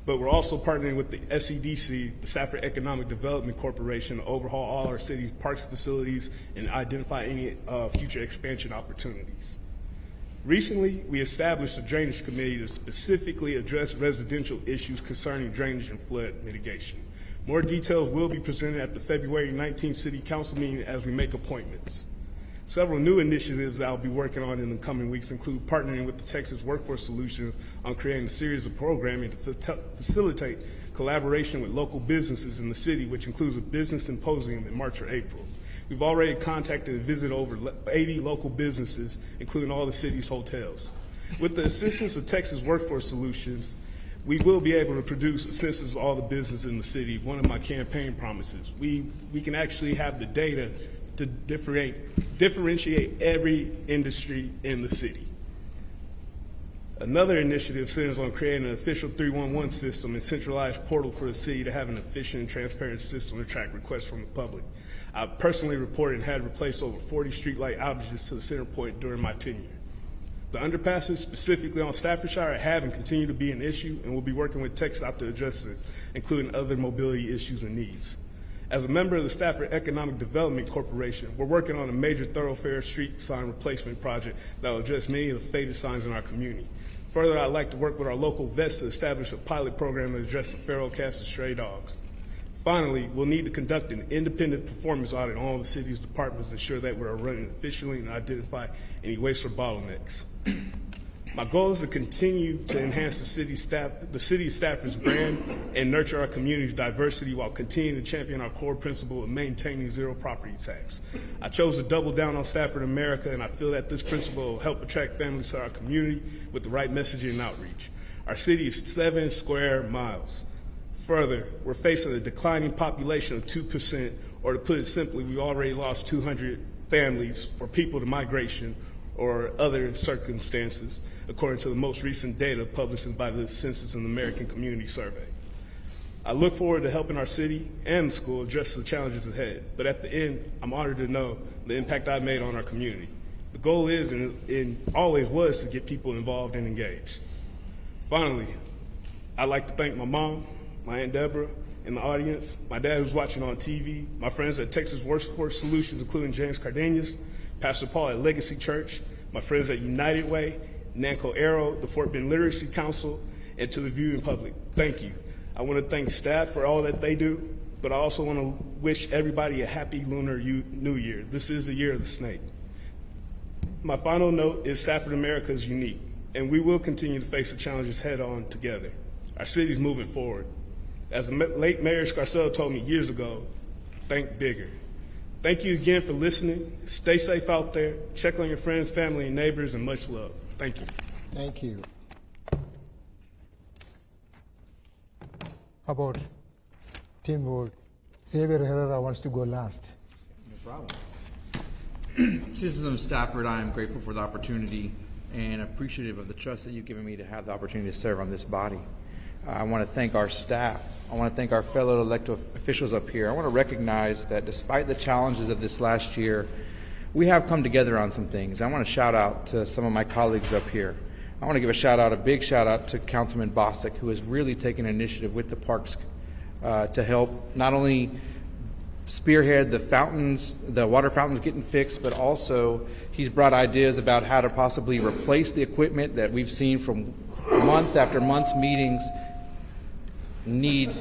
But we're also partnering with the SEDC, the Stafford Economic Development Corporation, to overhaul all our city's parks facilities and identify any future expansion opportunities. Recently, we established a drainage committee to specifically address residential issues concerning drainage and flood mitigation. More details will be presented at the February 19th City Council meeting as we make appointments. Several new initiatives that I'll be working on in the coming weeks include partnering with the Texas Workforce Solutions on creating a series of programming to facilitate collaboration with local businesses in the city, which includes a business symposium in March or April. We've already contacted and visited over 80 local businesses, including all the city's hotels. With the assistance of Texas Workforce Solutions, we will be able to produce a census of all the businesses in the city. One of my campaign promises. We can actually have the data to differentiate every industry in the city. Another initiative centers on creating an official 311 system and centralized portal for the city to have an efficient and transparent system to track requests from the public. I personally reported and had replaced over 40 streetlight outages to the center point during my tenure. The underpasses, specifically on Staffordshire, have and continue to be an issue, and we'll be working with TxDOT to address this, including other mobility issues and needs. As a member of the Stafford Economic Development Corporation, we're working on a major thoroughfare street sign replacement project that will address many of the faded signs in our community. Further, I'd like to work with our local vets to establish a pilot program to address the feral cats and stray dogs. Finally, we'll need to conduct an independent performance audit on all the city's departments to ensure that we're running efficiently and identify any waste or bottlenecks. My goal is to continue to enhance the city of Stafford's brand and nurture our community's diversity while continuing to champion our core principle of maintaining zero property tax. I chose to double down on Stafford America, and I feel that this principle will help attract families to our community with the right messaging and outreach. Our city is 7 square miles. Further, we're facing a declining population of 2%, or to put it simply, we already lost 200 families or people to migration or other circumstances, according to the most recent data published by the Census and American Community Survey. I look forward to helping our city and the school address the challenges ahead, but at the end, I'm honored to know the impact I've made on our community. The goal is, and always was, to get people involved and engaged. Finally, I'd like to thank my mom, my Aunt Deborah in the audience, my dad who's watching on TV, my friends at Texas Workforce Solutions, including James Cardenas, Pastor Paul at Legacy Church, my friends at United Way, Nanco Arrow, the Fort Bend Literacy Council, and to the viewing public, thank you. I want to thank staff for all that they do, but I also want to wish everybody a happy Lunar New Year. This is the year of the snake. My final note is Stafford America is unique, and we will continue to face the challenges head on together. Our city is moving forward. As the late Mayor Scarcella told me years ago, think bigger. Thank you again for listening. Stay safe out there. Check on your friends, family, and neighbors, and much love. Thank you. Thank you. How about Tim Wood? Xavier Herrera wants to go last. No problem. Citizens of Stafford, I am grateful for the opportunity and appreciative of the trust that you've given me to have the opportunity to serve on this body. I want to thank our staff. I want to thank our fellow elected officials up here. I want to recognize that despite the challenges of this last year, we have come together on some things. I want to shout out to some of my colleagues up here. I want to give a big shout out to Councilman Bostic, who has really taken initiative with the parks to help not only spearhead the water fountains getting fixed, but also he's brought ideas about how to possibly replace the equipment that we've seen from month after month's meetings need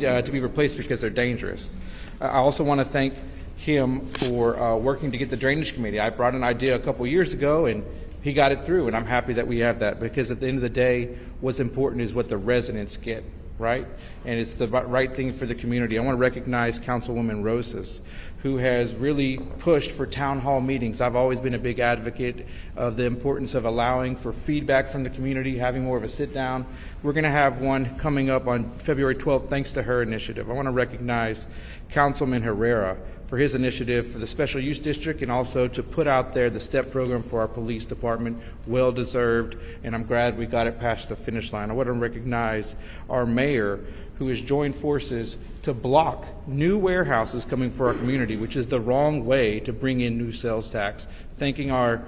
to be replaced because they're dangerous. I also want to thank him for working to get the drainage committee. I brought an idea a couple years ago and he got it through, and I'm happy that we have that, because at the end of the day, what's important is what the residents get, right? And it's the right thing for the community. I want to recognize Councilwoman Rosas, who has really pushed for town hall meetings. I've always been a big advocate of the importance of allowing for feedback from the community, having more of a sit down. We're going to have one coming up on February 12th thanks to her initiative. I want to recognize Councilman Herrera for his initiative for the special use district, and also to put out there the STEP program for our police department. Well deserved, and I'm glad we got it past the finish line. I want to recognize our mayor, who has joined forces to block new warehouses coming for our community, which is the wrong way to bring in new sales tax. Thanking our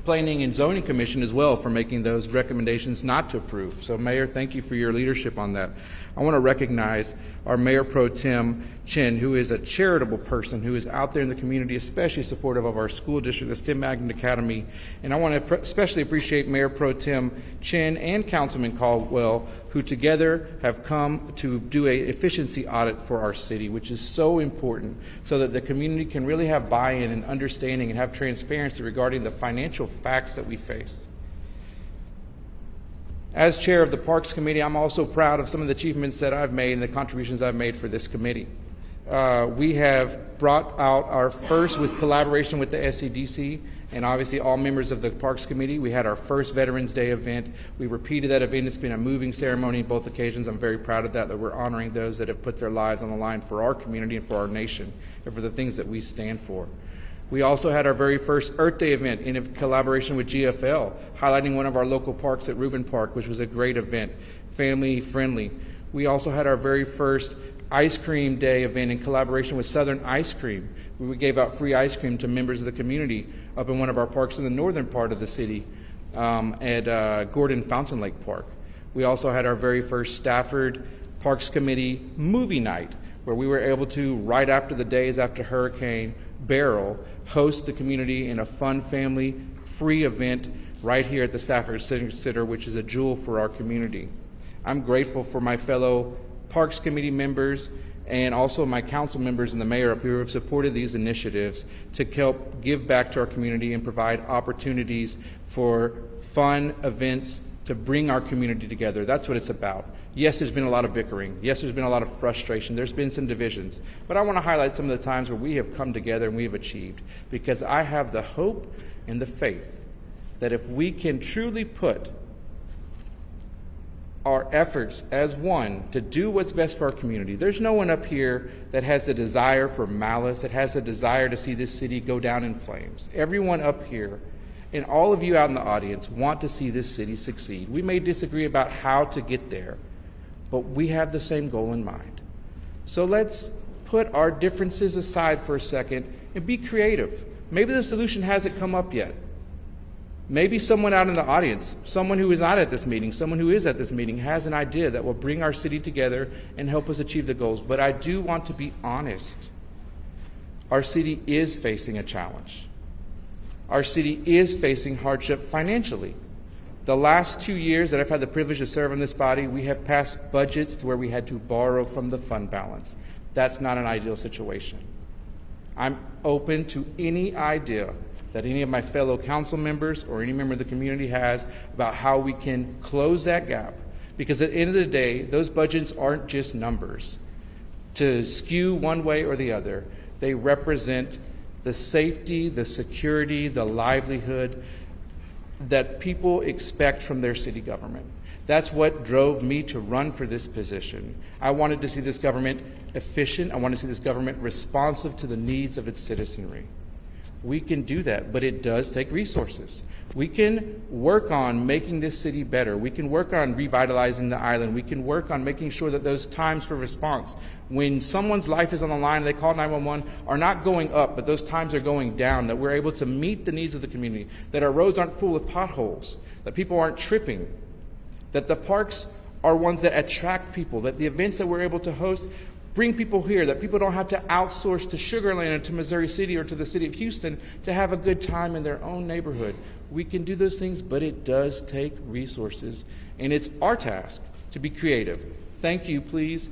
Planning and Zoning Commission as well for making those recommendations not to approve. So Mayor, thank you for your leadership on that. I want to recognize our Mayor Pro Tem Chin, who is a charitable person who is out there in the community, especially supportive of our school district, the STEM Magnet Academy. And I want to especially appreciate Mayor Pro Tem Chin and Councilman Caldwell, who together have come to do an efficiency audit for our city, which is so important, so that the community can really have buy-in and understanding and have transparency regarding the financial facts that we face. As chair of the Parks Committee, I'm also proud of some of the achievements that I've made and the contributions I've made for this committee. We have brought out our first, with collaboration with the SCDC and obviously all members of the Parks Committee, we had our first Veterans Day event. We repeated that event. It's been a moving ceremony on both occasions. I'm very proud of that we're honoring those that have put their lives on the line for our community and for our nation and for the things that we stand for. We also had our very first Earth Day event in collaboration with GFL, highlighting one of our local parks at Rubin Park, which was a great event, family friendly. We also had our very first Ice Cream Day event in collaboration with Southern Ice Cream. We gave out free ice cream to members of the community up in one of our parks in the northern part of the city at Gordon Fountain Lake Park. We also had our very first Stafford Parks Committee movie night, where we were able to, right after the days after Hurricane Beryl, host the community in a fun family free event right here at the Stafford Civic Center, which is a jewel for our community. I'm grateful for my fellow Parks Committee members and also my council members and the mayor up here who have supported these initiatives to help give back to our community and provide opportunities for fun events to bring our community together. That's what it's about. Yes, there's been a lot of bickering. Yes, there's been a lot of frustration. There's been some divisions. But I want to highlight some of the times where we have come together and we have achieved, because I have the hope and the faith that if we can truly put our efforts as one to do what's best for our community. There's no one up here that has the desire for malice, that has the desire to see this city go down in flames. Everyone up here and all of you out in the audience want to see this city succeed. We may disagree about how to get there, but we have the same goal in mind. So let's put our differences aside for a second and be creative. Maybe the solution hasn't come up yet. Maybe someone out in the audience, someone who is not at this meeting, someone who is at this meeting has an idea that will bring our city together and help us achieve the goals. But I do want to be honest. Our city is facing a challenge. Our city is facing hardship financially. The last 2 years that I've had the privilege to serve in this body, we have passed budgets to where we had to borrow from the fund balance. That's not an ideal situation. I'm open to any idea that any of my fellow council members or any member of the community has about how we can close that gap. Because at the end of the day, those budgets aren't just numbers to skew one way or the other. They represent the safety, the security, the livelihood that people expect from their city government. That's what drove me to run for this position. I wanted to see this government efficient. I wanted to see this government responsive to the needs of its citizenry. We can do that, but it does take resources. We can work on making this city better. We can work on revitalizing the island. We can work on making sure that those times for response, when someone's life is on the line and they call 911, are not going up, but those times are going down, that we're able to meet the needs of the community, that our roads aren't full of potholes, that people aren't tripping, that the parks are ones that attract people, that the events that we're able to host bring people here, that people don't have to outsource to Sugar Land or to Missouri City or to the city of Houston to have a good time in their own neighborhood. We can do those things, but it does take resources, and it's our task to be creative. Thank you. Please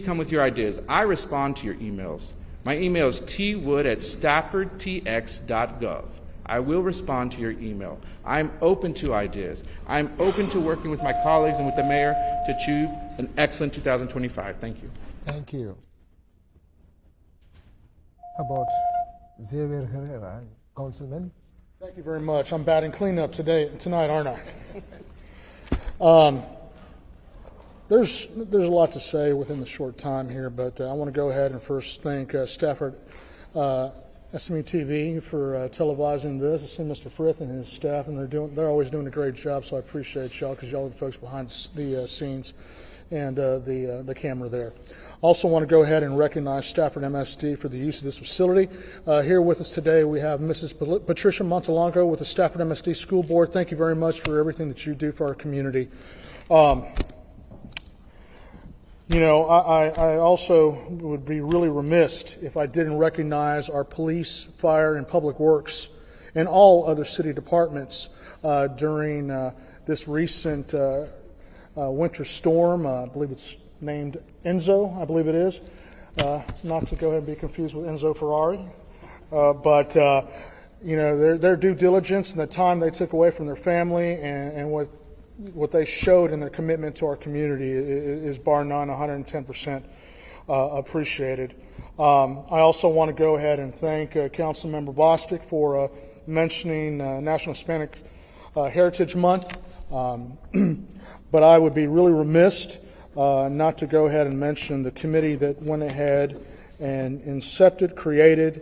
come with your ideas. I respond to your emails. My email is twood@staffordtx.gov. I will respond to your email. I'm open to ideas. I'm open to working with my colleagues and with the mayor to achieve an excellent 2025. Thank you. Thank you. How about Xavier Herrera, Councilman? Thank you very much. I'm batting cleanup tonight, aren't I? There's a lot to say within the short time here, but I want to go ahead and first thank Stafford Smetv for televising this. I see Mr. Frith and his staff, and they're always doing a great job. So I appreciate y'all, because y'all are the folks behind the scenes and the camera there. Also want to go ahead and recognize Stafford MSD for the use of this facility. Here with us today we have Mrs. Patricia Montalongo with the Stafford MSD School Board. Thank you very much for everything that you do for our community. I also would be really remiss if I didn't recognize our police, fire, and public works and all other city departments during this recent winter storm. I believe it's named Enzo, I believe it is. Not to go ahead and be confused with Enzo Ferrari. But their due diligence and the time they took away from their family and what they showed in their commitment to our community is bar none 110% appreciated. I also want to go ahead and thank Councilmember Bostic for mentioning National Hispanic Heritage Month. But I would be really remiss not to go ahead and mention the committee that went ahead and incepted, created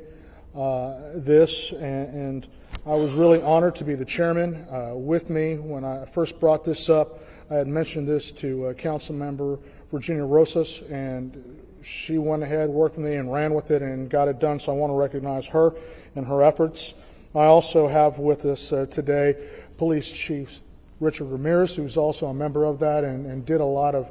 this, and I was really honored to be the chairman. With me, when I first brought this up, I had mentioned this to Councilmember Virginia Rosas, and she went ahead, worked with me, and ran with it and got it done, so I want to recognize her and her efforts. I also have with us today Police Chief Richard Ramirez, who's also a member of that and did a lot of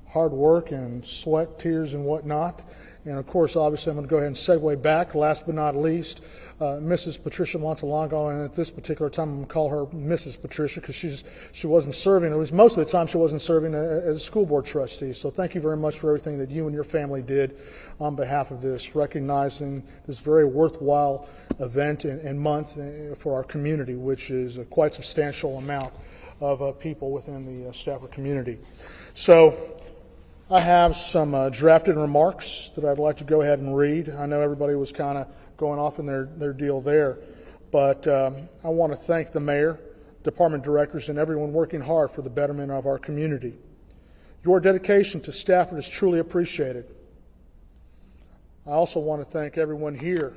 hard work and sweat, tears, and whatnot. And of course, obviously, I'm going to go ahead and segue back. Last but not least, Mrs. Patricia Montalongo, and at this particular time, I'm going to call her Mrs. Patricia because she wasn't serving, at least most of the time, she wasn't serving as a school board trustee. So thank you very much for everything that you and your family did on behalf of this, recognizing this very worthwhile event and month for our community, which is a quite substantial amount of people within the Stafford community. So I have some drafted remarks that I'd like to go ahead and read. I know everybody was kind of going off in their deal there, but I want to thank the mayor, department directors, and everyone working hard for the betterment of our community. Your dedication to Stafford is truly appreciated. I also want to thank everyone here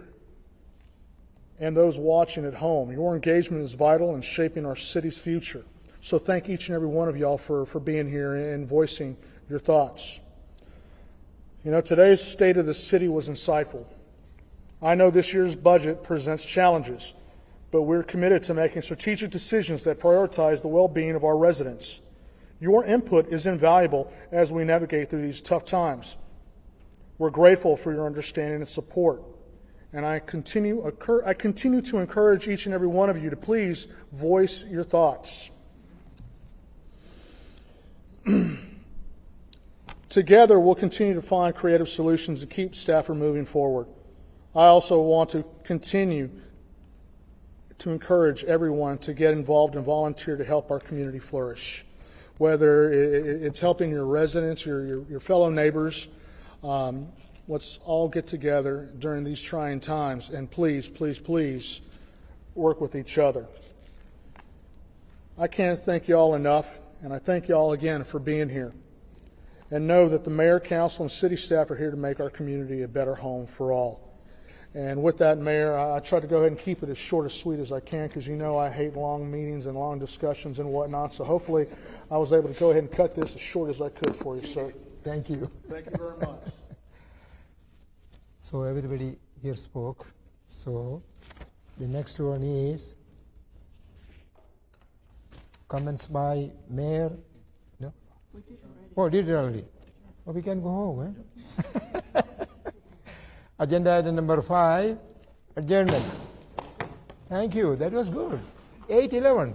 and those watching at home. Your engagement is vital in shaping our city's future. So thank each and every one of y'all for being here and voicing your thoughts. Today's state of the city was insightful. I know this year's budget presents challenges, but we're committed to making strategic decisions that prioritize the well-being of our residents. Your input is invaluable as we navigate through these tough times. We're grateful for your understanding and support, and I continue to encourage each and every one of you to please voice your thoughts. Together, we'll continue to find creative solutions to keep Stafford moving forward. I also want to continue to encourage everyone to get involved and volunteer to help our community flourish. Whether it's helping your residents, your fellow neighbors, let's all get together during these trying times and please, please, please work with each other. I can't thank you all enough, and I thank you all again for being here. And know that the mayor, council, and city staff are here to make our community a better home for all. And with that, Mayor, I try to go ahead and keep it as short and sweet as I can because you know I hate long meetings and long discussions and whatnot. So hopefully I was able to go ahead and cut this as short as I could for you, sir. Thank you. Thank you very much. So everybody here spoke. So the next one is comments by Mayor. No? Did it already? Oh, we can go home, eh? Agenda item number 5, adjournment. Thank you. That was good. 8:11.